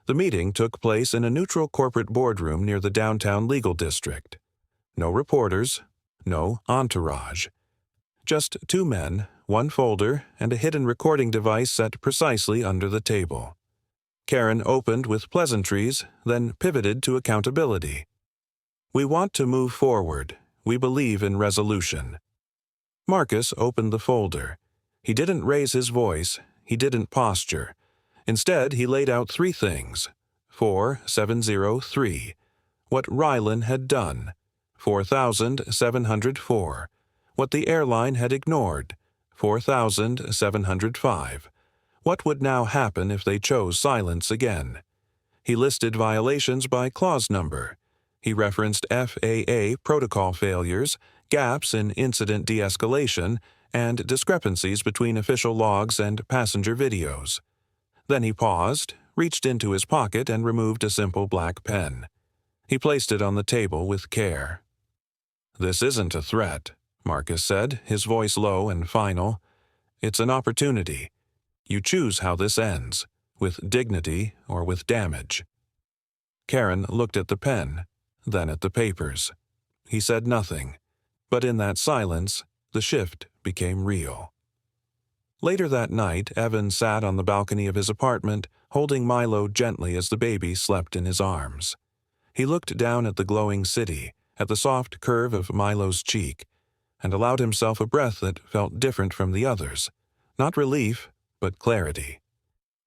The meeting took place in a neutral corporate boardroom near the downtown legal district. No reporters, no entourage. Just 2 men, 1 folder, and a hidden recording device set precisely under the table. Karen opened with pleasantries, then pivoted to accountability. "We want to move forward. We believe in resolution." Marcus opened the folder. He didn't raise his voice. He didn't posture. Instead, he laid out 3 things. 4703. What Rylan had done. 4704. What the airline had ignored. 4705. What would now happen if they chose silence again? He listed violations by clause number. He referenced FAA protocol failures, gaps in incident de-escalation, and discrepancies between official logs and passenger videos. Then he paused, reached into his pocket, and removed a simple black pen. He placed it on the table with care. "This isn't a threat," Marcus said, his voice low and final. "It's an opportunity. You choose how this ends, with dignity or with damage." Karen looked at the pen, then at the papers. He said nothing, but in that silence, the shift became real. Later that night, Evan sat on the balcony of his apartment, holding Milo gently as the baby slept in his arms. He looked down at the glowing city, at the soft curve of Milo's cheek, and allowed himself a breath that felt different from the others. Not relief, but clarity.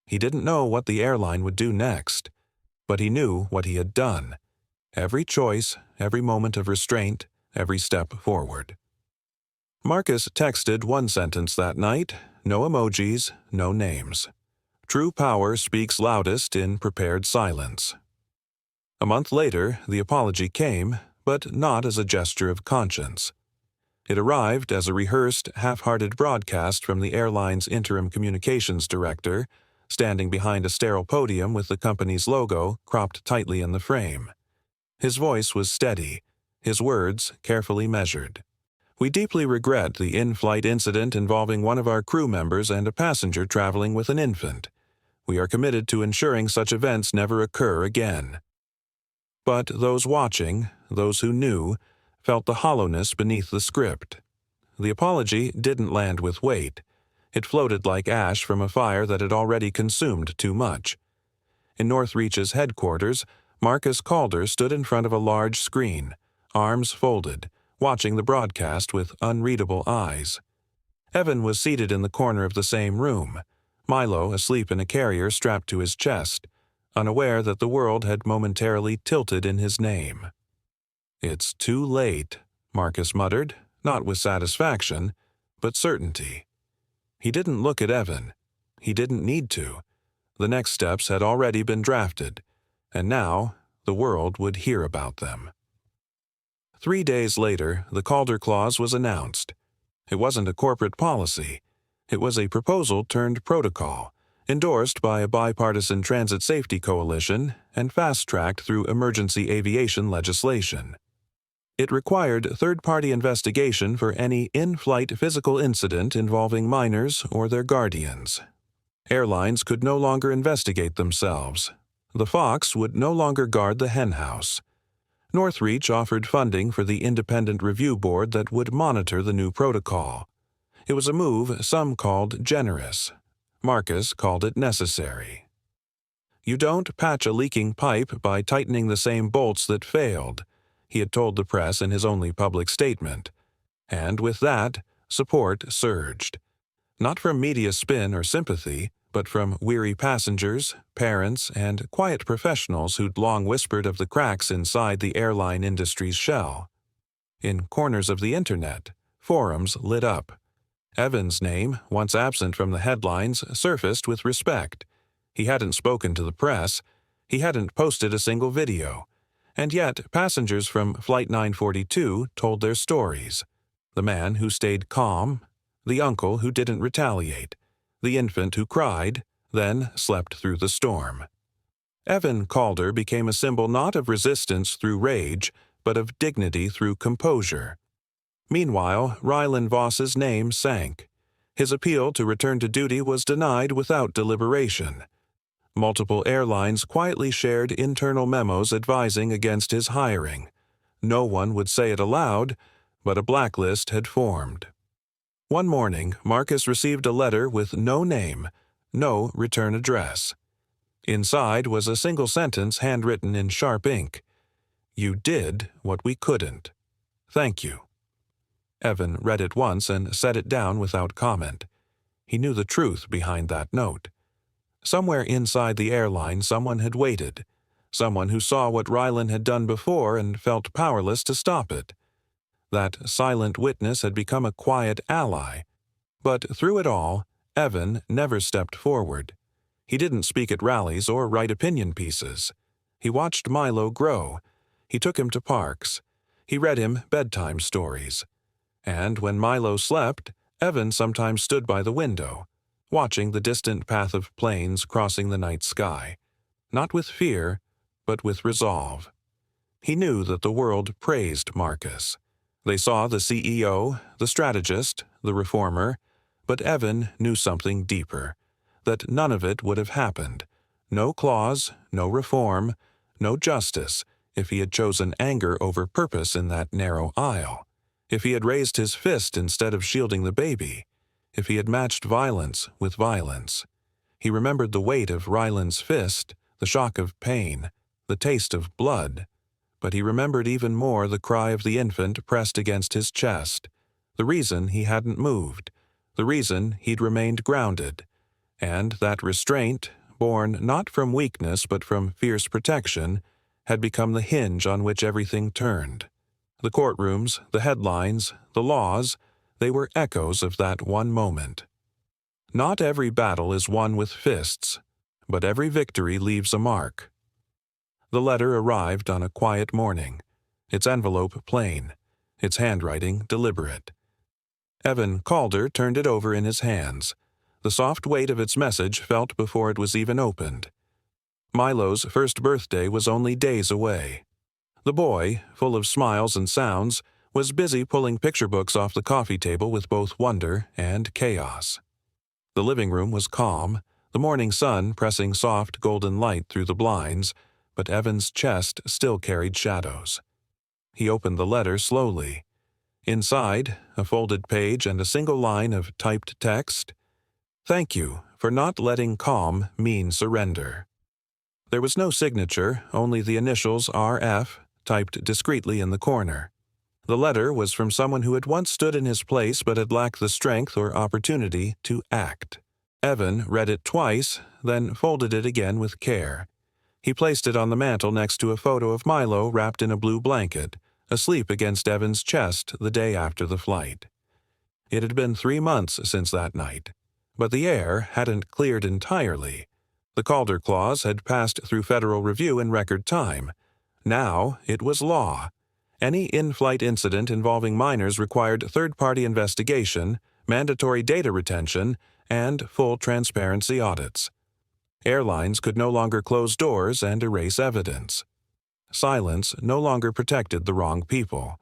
He didn't know what the airline would do next, but he knew what he had done. Every choice, every moment of restraint, every step forward. Marcus texted one sentence that night, no emojis, no names. True power speaks loudest in prepared silence. A month later, the apology came, but not as a gesture of conscience. It arrived as a rehearsed, half-hearted broadcast from the airline's interim communications director, standing behind a sterile podium with the company's logo cropped tightly in the frame. His voice was steady, his words carefully measured. "We deeply regret the in-flight incident involving one of our crew members and a passenger traveling with an infant. We are committed to ensuring such events never occur again." But those watching, those who knew, felt the hollowness beneath the script. The apology didn't land with weight. It floated like ash from a fire that had already consumed too much. In Northreach's headquarters, Marcus Calder stood in front of a large screen, arms folded, watching the broadcast with unreadable eyes. Evan was seated in the corner of the same room, Milo asleep in a carrier strapped to his chest, unaware that the world had momentarily tilted in his name. "It's too late," Marcus muttered, not with satisfaction, but certainty. He didn't look at Evan. He didn't need to. The next steps had already been drafted, and now the world would hear about them. 3 days later, the Calder Clause was announced. It wasn't a corporate policy. It was a proposal turned protocol, endorsed by a bipartisan transit safety coalition and fast-tracked through emergency aviation legislation. It required third-party investigation for any in-flight physical incident involving minors or their guardians. Airlines could no longer investigate themselves. The fox would no longer guard the henhouse. Northreach offered funding for the independent review board that would monitor the new protocol. It was a move some called generous. Marcus called it necessary. "You don't patch a leaking pipe by tightening the same bolts that failed," he had told the press in his only public statement. And with that, support surged. Not from media spin or sympathy, but from weary passengers, parents, and quiet professionals who'd long whispered of the cracks inside the airline industry's shell. In corners of the internet, forums lit up. Evan's name, once absent from the headlines, surfaced with respect. He hadn't spoken to the press. He hadn't posted a single video. And yet, passengers from Flight 942 told their stories. The man who stayed calm, the uncle who didn't retaliate, the infant who cried, then slept through the storm. Evan Calder became a symbol not of resistance through rage, but of dignity through composure. Meanwhile, Rylan Voss's name sank. His appeal to return to duty was denied without deliberation. Multiple airlines quietly shared internal memos advising against his hiring. No one would say it aloud, but a blacklist had formed. One morning, Marcus received a letter with no name, no return address. Inside was a single sentence handwritten in sharp ink. "You did what we couldn't. Thank you." Evan read it once and set it down without comment. He knew the truth behind that note. Somewhere inside the airline someone had waited, someone who saw what Rylan had done before and felt powerless to stop it. That silent witness had become a quiet ally. But through it all, Evan never stepped forward. He didn't speak at rallies or write opinion pieces. He watched Milo grow. He took him to parks. He read him bedtime stories. And when Milo slept, Evan sometimes stood by the window, watching the distant path of planes crossing the night sky, not with fear, but with resolve. He knew that the world praised Marcus. They saw the CEO, the strategist, the reformer, but Evan knew something deeper, that none of it would have happened. No clause, no reform, no justice, if he had chosen anger over purpose in that narrow aisle, if he had raised his fist instead of shielding the baby, if he had matched violence with violence. He remembered the weight of Ryland's fist, the shock of pain, the taste of blood, but he remembered even more the cry of the infant pressed against his chest, the reason he hadn't moved, the reason he'd remained grounded, and that restraint, born not from weakness but from fierce protection, had become the hinge on which everything turned. The courtrooms, the headlines, the laws, they were echoes of that one moment. Not every battle is won with fists, but every victory leaves a mark. The letter arrived on a quiet morning, its envelope plain, its handwriting deliberate. Evan Calder turned it over in his hands. The soft weight of its message felt before it was even opened. Milo's first birthday was only days away. The boy, full of smiles and sounds, was busy pulling picture books off the coffee table with both wonder and chaos. The living room was calm, the morning sun pressing soft golden light through the blinds, but Evan's chest still carried shadows. He opened the letter slowly. Inside, a folded page and a single line of typed text. "Thank you for not letting calm mean surrender." There was no signature, only the initials RF, typed discreetly in the corner. The letter was from someone who had once stood in his place but had lacked the strength or opportunity to act. Evan read it twice, then folded it again with care. He placed it on the mantel next to a photo of Milo wrapped in a blue blanket, asleep against Evan's chest the day after the flight. It had been 3 months since that night, but the air hadn't cleared entirely. The Calder Clause had passed through federal review in record time. Now it was law. Any in-flight incident involving minors required third-party investigation, mandatory data retention, and full transparency audits. Airlines could no longer close doors and erase evidence. Silence no longer protected the wrong people.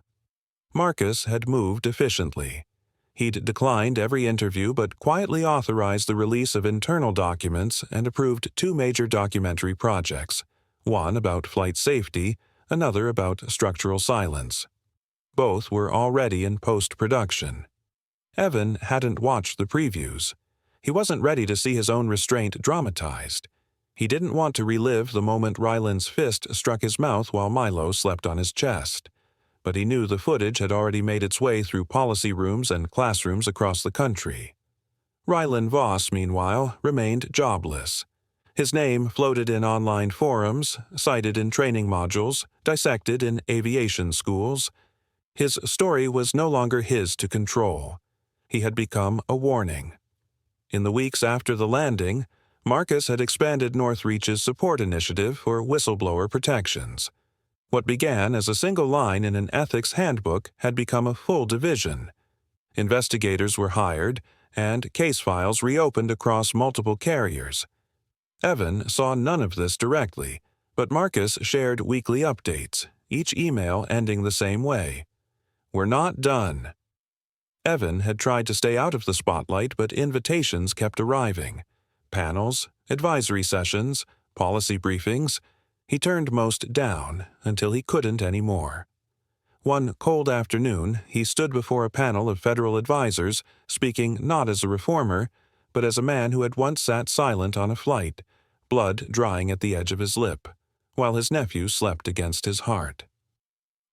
Marcus had moved efficiently. He'd declined every interview but quietly authorized the release of internal documents and approved 2 major documentary projects, one about flight safety, another about structural silence. Both were already in post-production. Evan hadn't watched the previews. He wasn't ready to see his own restraint dramatized. He didn't want to relive the moment Ryland's fist struck his mouth while Milo slept on his chest. But he knew the footage had already made its way through policy rooms and classrooms across the country. Ryland Voss, meanwhile, remained jobless. His name floated in online forums, cited in training modules, dissected in aviation schools. His story was no longer his to control. He had become a warning. In the weeks after the landing, Marcus had expanded Northreach's support initiative for whistleblower protections. What began as a single line in an ethics handbook had become a full division. Investigators were hired, and case files reopened across multiple carriers. Evan saw none of this directly, but Marcus shared weekly updates, each email ending the same way. "We're not done." Evan had tried to stay out of the spotlight, but invitations kept arriving. Panels, advisory sessions, policy briefings. He turned most down until he couldn't anymore. One cold afternoon, he stood before a panel of federal advisors, speaking not as a reformer, but as a man who had once sat silent on a flight, blood drying at the edge of his lip, while his nephew slept against his heart.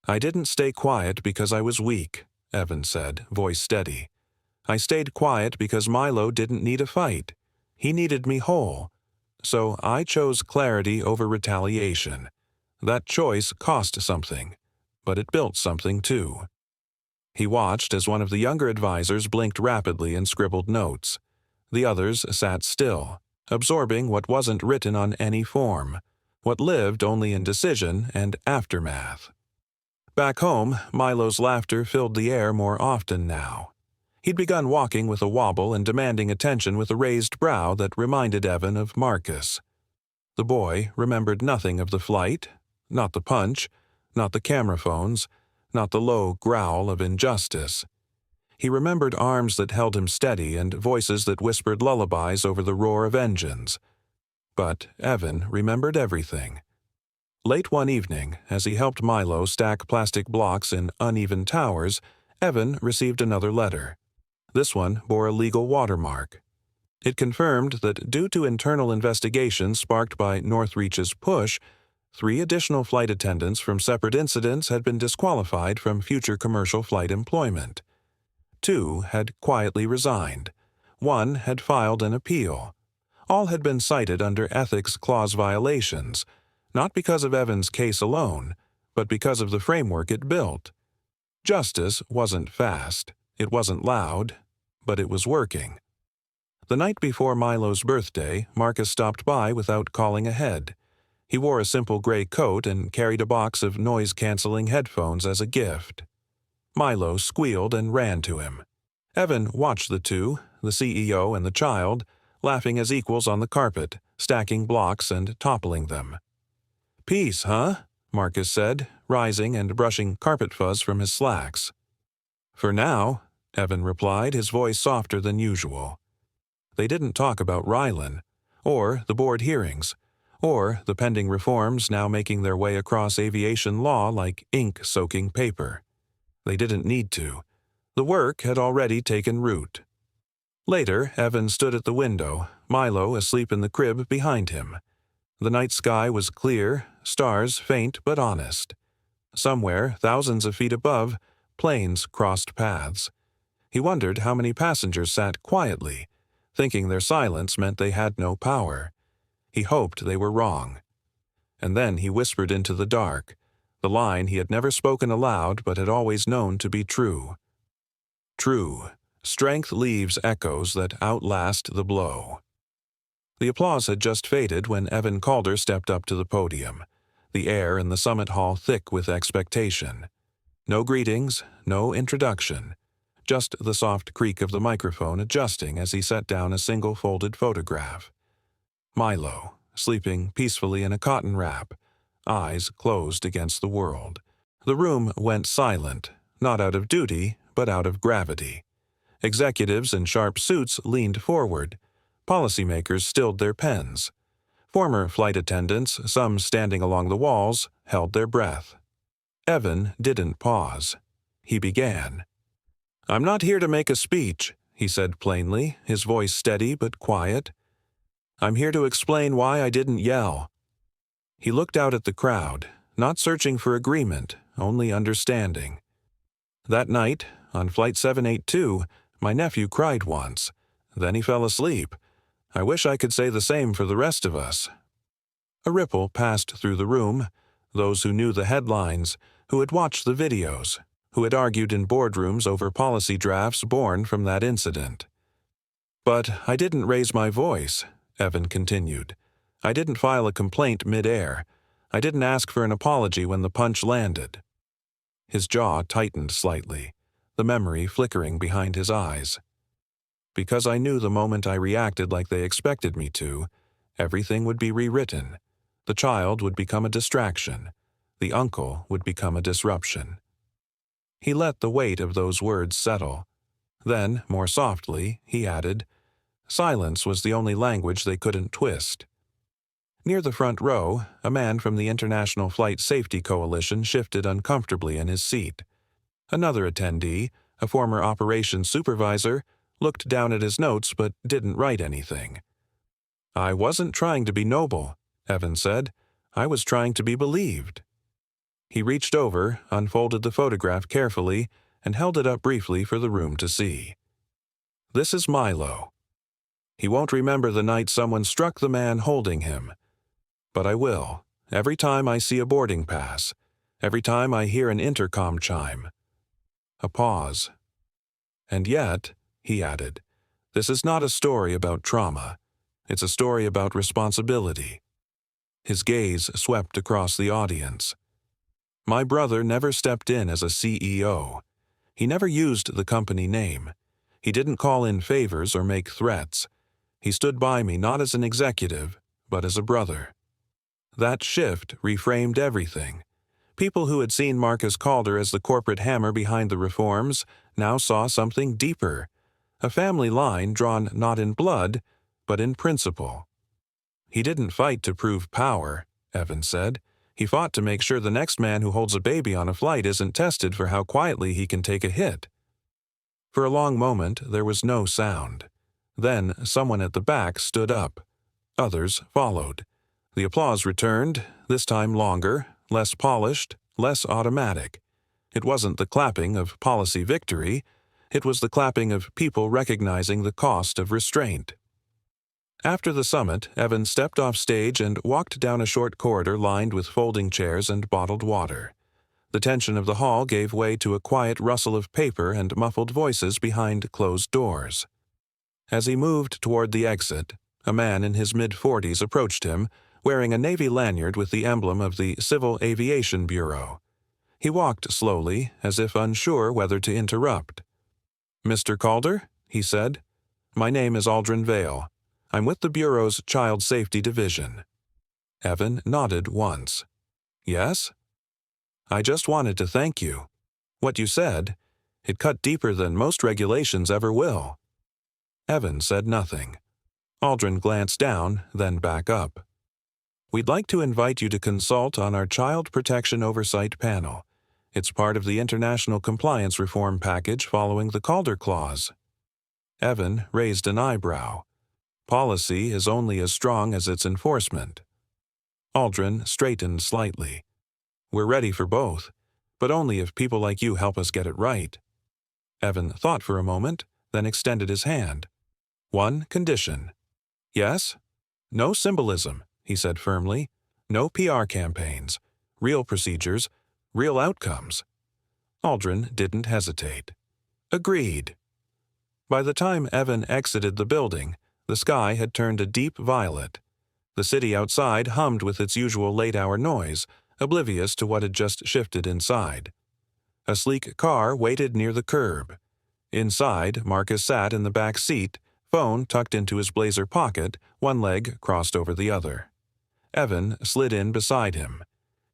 "I didn't stay quiet because I was weak," Evan said, voice steady. "I stayed quiet because Milo didn't need a fight. He needed me whole. So I chose clarity over retaliation. That choice cost something, but it built something too." He watched as one of the younger advisors blinked rapidly and scribbled notes. The others sat still, absorbing what wasn't written on any form, what lived only in decision and aftermath. Back home, Milo's laughter filled the air more often now. He'd begun walking with a wobble and demanding attention with a raised brow that reminded Evan of Marcus. The boy remembered nothing of the flight, not the punch, not the camera phones, not the low growl of injustice. He remembered arms that held him steady and voices that whispered lullabies over the roar of engines. But Evan remembered everything. Late one evening, as he helped Milo stack plastic blocks in uneven towers, Evan received another letter. This one bore a legal watermark. It confirmed that due to internal investigations sparked by Northreach's push, 3 additional flight attendants from separate incidents had been disqualified from future commercial flight employment. 2 had quietly resigned. 1 had filed an appeal. All had been cited under ethics clause violations, not because of Evan's case alone, but because of the framework it built. Justice wasn't fast, it wasn't loud, but it was working. The night before Milo's birthday, Marcus stopped by without calling ahead. He wore a simple gray coat and carried a box of noise-canceling headphones as a gift. Milo squealed and ran to him. Evan watched the two, the CEO and the child, laughing as equals on the carpet, stacking blocks and toppling them. "Peace, huh?" Marcus said, rising and brushing carpet fuzz from his slacks. "For now," Evan replied, his voice softer than usual. They didn't talk about Rylan, or the board hearings, or the pending reforms now making their way across aviation law like ink soaking paper. They didn't need to. The work had already taken root. Later, Evan stood at the window, Milo asleep in the crib behind him. The night sky was clear, stars faint but honest. Somewhere, thousands of feet above, planes crossed paths. He wondered how many passengers sat quietly, thinking their silence meant they had no power. He hoped they were wrong. And then he whispered into the dark, the line he had never spoken aloud but had always known to be true. True. Strength leaves echoes that outlast the blow. The applause had just faded when Evan Calder stepped up to the podium, the air in the summit hall thick with expectation. No greetings, no introduction, just the soft creak of the microphone adjusting as he set down a single folded photograph. Milo, sleeping peacefully in a cotton wrap, eyes closed against the world. The room went silent, not out of duty, but out of gravity. Executives in sharp suits leaned forward. Policymakers stilled their pens. Former flight attendants, some standing along the walls, held their breath. Evan didn't pause. He began. "I'm not here to make a speech," he said plainly, his voice steady but quiet. "I'm here to explain why I didn't yell." He looked out at the crowd, not searching for agreement, only understanding. "That night, on Flight 782, my nephew cried once. Then he fell asleep. I wish I could say the same for the rest of us." A ripple passed through the room, those who knew the headlines, who had watched the videos, who had argued in boardrooms over policy drafts born from that incident. "But I didn't raise my voice," Evan continued. "I didn't file a complaint mid-air. I didn't ask for an apology when the punch landed." His jaw tightened slightly, the memory flickering behind his eyes. "Because I knew the moment I reacted like they expected me to, everything would be rewritten. The child would become a distraction. The uncle would become a disruption." He let the weight of those words settle. Then, more softly, he added, "Silence was the only language they couldn't twist." Near the front row, a man from the International Flight Safety Coalition shifted uncomfortably in his seat. Another attendee, a former operations supervisor, looked down at his notes but didn't write anything. "I wasn't trying to be noble," Evan said. "I was trying to be believed." He reached over, unfolded the photograph carefully, and held it up briefly for the room to see. "This is Milo. He won't remember the night someone struck the man holding him. But I will, every time I see a boarding pass, every time I hear an intercom chime." A pause. "And yet," he added, "this is not a story about trauma. It's a story about responsibility." His gaze swept across the audience. "My brother never stepped in as a CEO. He never used the company name. He didn't call in favors or make threats. He stood by me not as an executive, but as a brother." That shift reframed everything. People who had seen Marcus Calder as the corporate hammer behind the reforms now saw something deeper, a family line drawn not in blood, but in principle. "He didn't fight to prove power," Evan said. "He fought to make sure the next man who holds a baby on a flight isn't tested for how quietly he can take a hit." For a long moment there was no sound. Then someone at the back stood up. Others followed. The applause returned, this time longer, less polished, less automatic. It wasn't the clapping of policy victory. It was the clapping of people recognizing the cost of restraint. After the summit, Evan stepped off stage and walked down a short corridor lined with folding chairs and bottled water. The tension of the hall gave way to a quiet rustle of paper and muffled voices behind closed doors. As he moved toward the exit, a man in his mid-40s approached him, wearing a Navy lanyard with the emblem of the Civil Aviation Bureau. He walked slowly, as if unsure whether to interrupt. "Mr. Calder," he said, "my name is Aldrin Vale. I'm with the Bureau's Child Safety Division." Evan nodded once. "Yes?" "I just wanted to thank you. What you said, it cut deeper than most regulations ever will." Evan said nothing. Aldrin glanced down, then back up. "We'd like to invite you to consult on our Child Protection Oversight Panel. It's part of the international compliance reform package following the Calder Clause." Evan raised an eyebrow. "Policy is only as strong as its enforcement." Aldrin straightened slightly. "We're ready for both, but only if people like you help us get it right." Evan thought for a moment, then extended his hand. "One condition." "Yes?" "No symbolism," he said firmly. "No PR campaigns. Real procedures, real outcomes." Aldrin didn't hesitate. "Agreed." By the time Evan exited the building, the sky had turned a deep violet. The city outside hummed with its usual late-hour noise, oblivious to what had just shifted inside. A sleek car waited near the curb. Inside, Marcus sat in the back seat, phone tucked into his blazer pocket, one leg crossed over the other. Evan slid in beside him.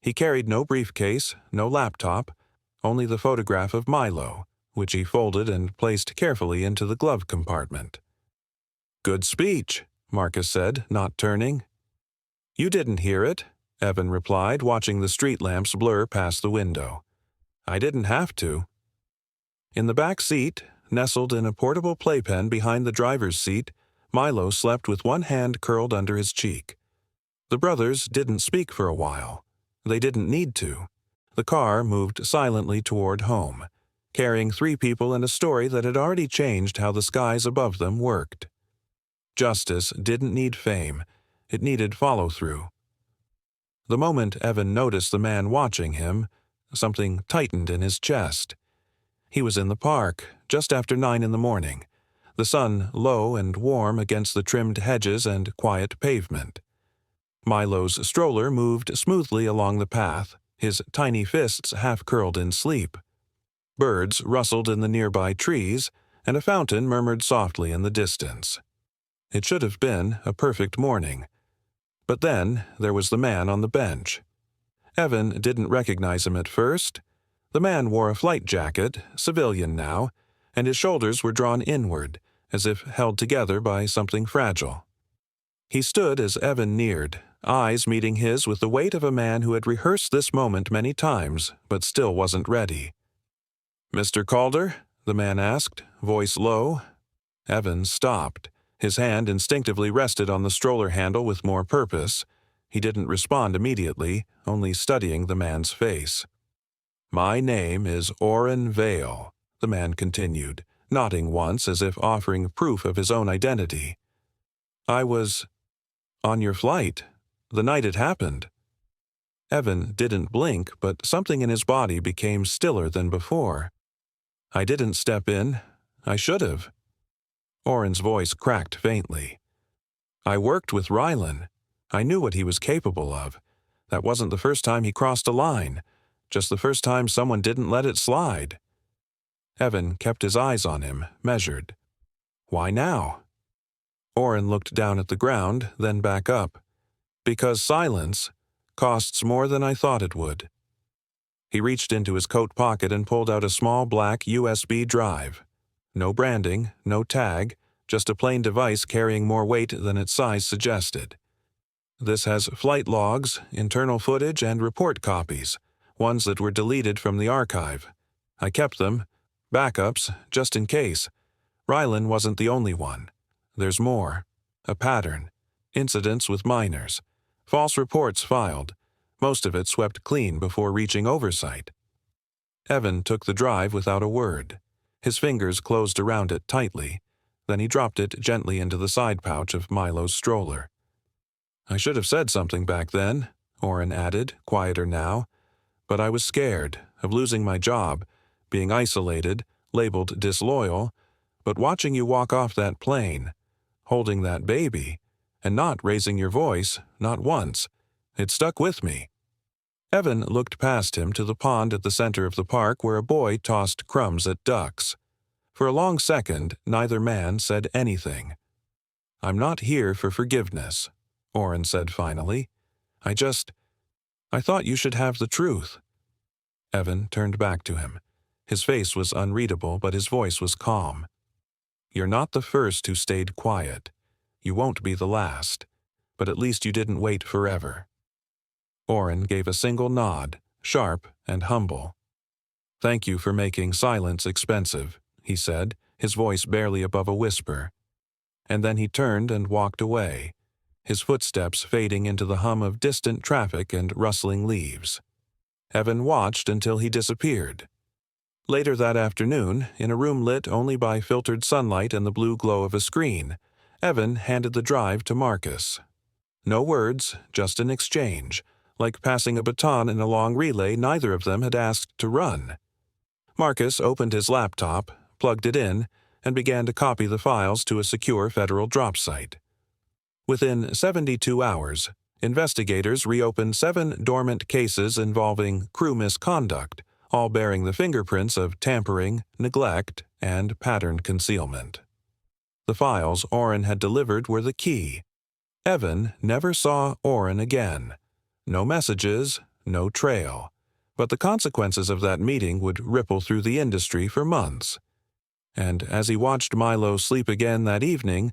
He carried no briefcase, no laptop, only the photograph of Milo, which he folded and placed carefully into the glove compartment. "Good speech," Marcus said, not turning. "You didn't hear it," Evan replied, watching the street lamps blur past the window. "I didn't have to." In the back seat, nestled in a portable playpen behind the driver's seat, Milo slept with one hand curled under his cheek. The brothers didn't speak for a while. They didn't need to. The car moved silently toward home, carrying three people and a story that had already changed how the skies above them worked. Justice didn't need fame. It needed follow-through. The moment Evan noticed the man watching him, something tightened in his chest. He was in the park, just after 9 in the morning, the sun low and warm against the trimmed hedges and quiet pavement. Milo's stroller moved smoothly along the path, his tiny fists half-curled in sleep. Birds rustled in the nearby trees, and a fountain murmured softly in the distance. It should have been a perfect morning. But then there was the man on the bench. Evan didn't recognize him at first. The man wore a flight jacket, civilian now, and his shoulders were drawn inward, as if held together by something fragile. He stood as Evan neared, eyes meeting his with the weight of a man who had rehearsed this moment many times, but still wasn't ready. "Mr. Calder?" the man asked, voice low. Evan stopped, His hand instinctively rested on the stroller handle with more purpose. He didn't respond immediately, only studying the man's face. "My name is Orrin Vale," the man continued, nodding once as if offering proof of his own identity. "I was on your flight, the night it happened." Evan didn't blink, but something in his body became stiller than before. "I didn't step in. I should have." Orrin's voice cracked faintly. "I worked with Rylan. I knew what he was capable of. That wasn't the first time he crossed a line, just the first time someone didn't let it slide." Evan kept his eyes on him, measured. "Why now?" Orrin looked down at the ground, then back up. "Because silence costs more than I thought it would." He reached into his coat pocket and pulled out a small black USB drive. No branding, no tag, just a plain device carrying more weight than its size suggested. "This has flight logs, internal footage, and report copies, ones that were deleted from the archive. I kept them, backups, just in case. Rylan wasn't the only one. There's more. A pattern. Incidents with minors. False reports filed. Most of it swept clean before reaching oversight." Evan took the drive without a word. His fingers closed around it tightly. Then he dropped it gently into the side pouch of Milo's stroller. "I should have said something back then," Orrin added, quieter now. "But I was scared of losing my job, being isolated, labeled disloyal. But watching you walk off that plane, holding that baby, and not raising your voice, not once, it stuck with me." Evan looked past him to the pond at the center of the park where a boy tossed crumbs at ducks. For a long second, neither man said anything. "I'm not here for forgiveness," Orrin said finally. I thought you should have the truth." Evan turned back to him. His face was unreadable, but his voice was calm. "You're not the first who stayed quiet. You won't be the last. But at least you didn't wait forever." Orrin gave a single nod, sharp and humble. "Thank you for making silence expensive," he said, his voice barely above a whisper. And then he turned and walked away, his footsteps fading into the hum of distant traffic and rustling leaves. Evan watched until he disappeared. Later that afternoon, in a room lit only by filtered sunlight and the blue glow of a screen, Evan handed the drive to Marcus. No words, just an exchange, like passing a baton in a long relay neither of them had asked to run. Marcus opened his laptop, plugged it in, and began to copy the files to a secure federal drop site. Within 72 hours, investigators reopened 7 dormant cases involving crew misconduct, all bearing the fingerprints of tampering, neglect, and pattern concealment. The files Orrin had delivered were the key. Evan never saw Orrin again. No messages, no trail. But the consequences of that meeting would ripple through the industry for months. And as he watched Milo sleep again that evening,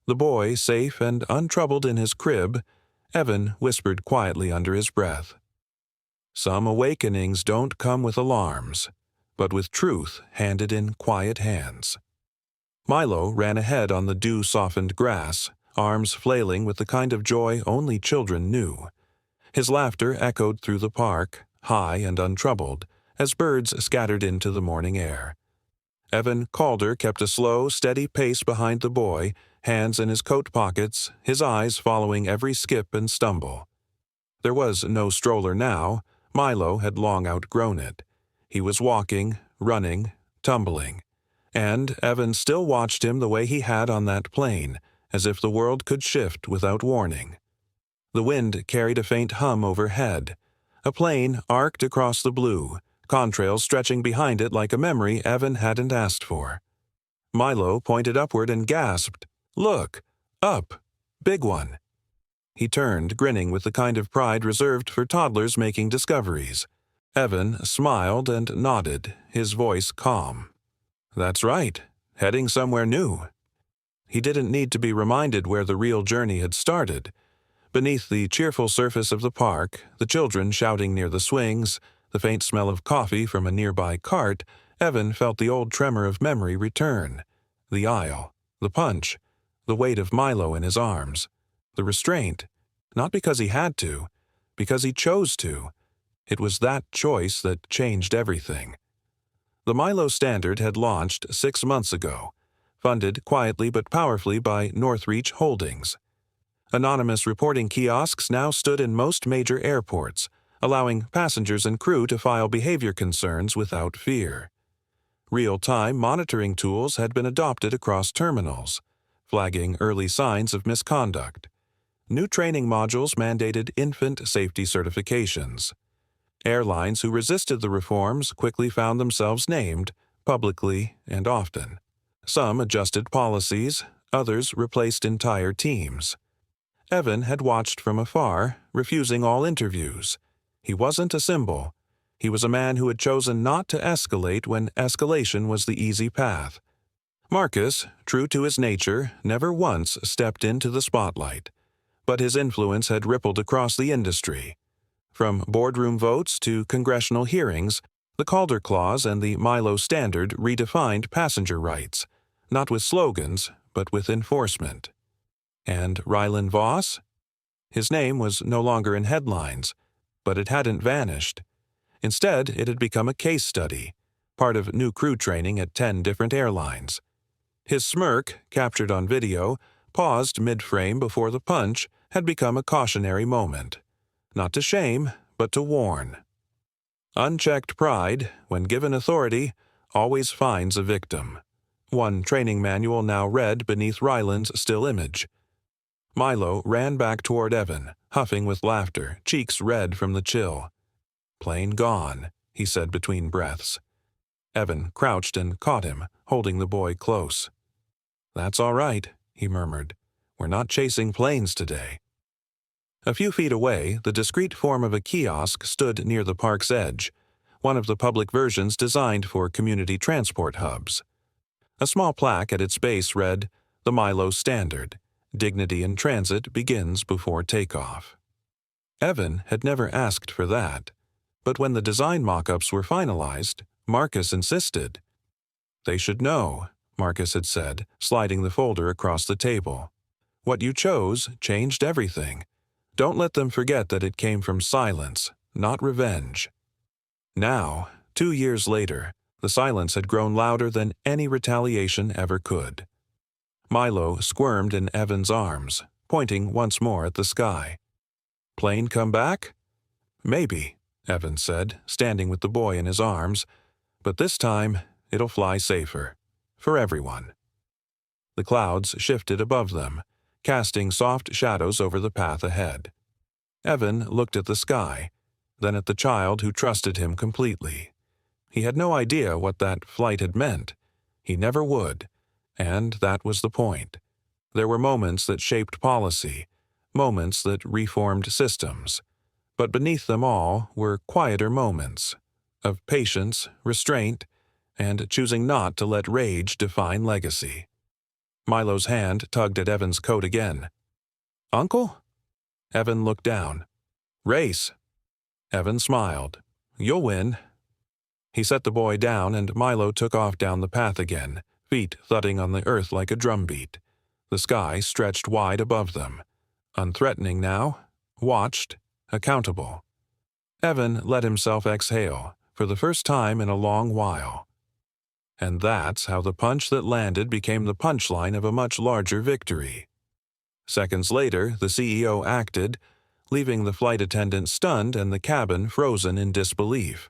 the boy safe and untroubled in his crib, Evan whispered quietly under his breath, "Some awakenings don't come with alarms, but with truth handed in quiet hands." Milo ran ahead on the dew-softened grass, arms flailing with the kind of joy only children knew. His laughter echoed through the park, high and untroubled, as birds scattered into the morning air. Evan Calder kept a slow, steady pace behind the boy, hands in his coat pockets, his eyes following every skip and stumble. There was no stroller now. Milo had long outgrown it. He was walking, running, tumbling. And Evan still watched him the way he had on that plane, as if the world could shift without warning. The wind carried a faint hum overhead. A plane arced across the blue, contrails stretching behind it like a memory Evan hadn't asked for. Milo pointed upward and gasped, "Look! Up! Big one!" He turned, grinning with the kind of pride reserved for toddlers making discoveries. Evan smiled and nodded, his voice calm. "That's right. Heading somewhere new." He didn't need to be reminded where the real journey had started. Beneath the cheerful surface of the park, the children shouting near the swings, the faint smell of coffee from a nearby cart, Evan felt the old tremor of memory return. The aisle, the punch, The weight of Milo in his arms. The restraint. Not because he had to, because he chose to. It was that choice that changed everything. The Milo Standard had launched 6 months ago, funded quietly but powerfully by Northreach Holdings. Anonymous reporting kiosks now stood in most major airports, allowing passengers and crew to file behavior concerns without fear. Real-time monitoring tools had been adopted across terminals, flagging early signs of misconduct. New training modules mandated infant safety certifications. Airlines who resisted the reforms quickly found themselves named, publicly and often. Some adjusted policies, others replaced entire teams. Evan had watched from afar, refusing all interviews. He wasn't a symbol. He was a man who had chosen not to escalate when escalation was the easy path. Marcus, true to his nature, never once stepped into the spotlight, but his influence had rippled across the industry. From boardroom votes to congressional hearings, the Calder Clause and the Milo Standard redefined passenger rights, not with slogans, but with enforcement. And Rylan Voss? His name was no longer in headlines, but it hadn't vanished. Instead, it had become a case study, part of new crew training at 10 different airlines. His smirk, captured on video, paused mid-frame before the punch, had become a cautionary moment. Not to shame, but to warn. Unchecked pride, when given authority, always finds a victim. One training manual now read beneath Ryland's still image. Milo ran back toward Evan, huffing with laughter, cheeks red from the chill. "Plane gone," he said between breaths. Evan crouched and caught him, holding the boy close. "That's all right," he murmured. "We're not chasing planes today." A few feet away, the discreet form of a kiosk stood near the park's edge, one of the public versions designed for community transport hubs. A small plaque at its base read, "The Milo Standard. Dignity in transit begins before takeoff." Evan had never asked for that, but when the design mock-ups were finalized, Marcus insisted. "They should know," Marcus had said, sliding the folder across the table. "What you chose changed everything. Don't let them forget that it came from silence, not revenge." Now, 2 years later, the silence had grown louder than any retaliation ever could. Milo squirmed in Evan's arms, pointing once more at the sky. "Plane come back?" "Maybe," Evan said, standing with the boy in his arms. "But this time, it'll fly safer. For everyone." The clouds shifted above them, casting soft shadows over the path ahead. Evan looked at the sky, then at the child who trusted him completely. He had no idea what that flight had meant. He never would, and that was the point. There were moments that shaped policy, moments that reformed systems, but beneath them all were quieter moments of patience, restraint, and choosing not to let rage define legacy. Milo's hand tugged at Evan's coat again. "Uncle?" Evan looked down. "Race." Evan smiled. "You'll win." He set the boy down, and Milo took off down the path again, feet thudding on the earth like a drumbeat. The sky stretched wide above them. Unthreatening now, watched, accountable. Evan let himself exhale, for the first time in a long while. And that's how the punch that landed became the punchline of a much larger victory. Seconds later, the CEO acted, leaving the flight attendant stunned and the cabin frozen in disbelief.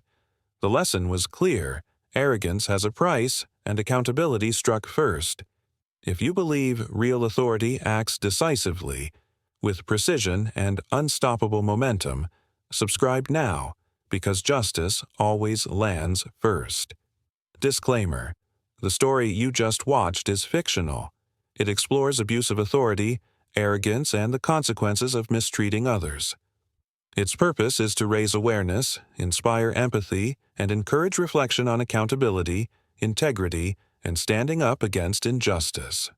The lesson was clear: arrogance has a price, and accountability struck first. If you believe real authority acts decisively, with precision and unstoppable momentum, subscribe now, because justice always lands first. Disclaimer: the story you just watched is fictional. It explores abuse of authority, arrogance, and the consequences of mistreating others. Its purpose is to raise awareness, inspire empathy, and encourage reflection on accountability, integrity, and standing up against injustice.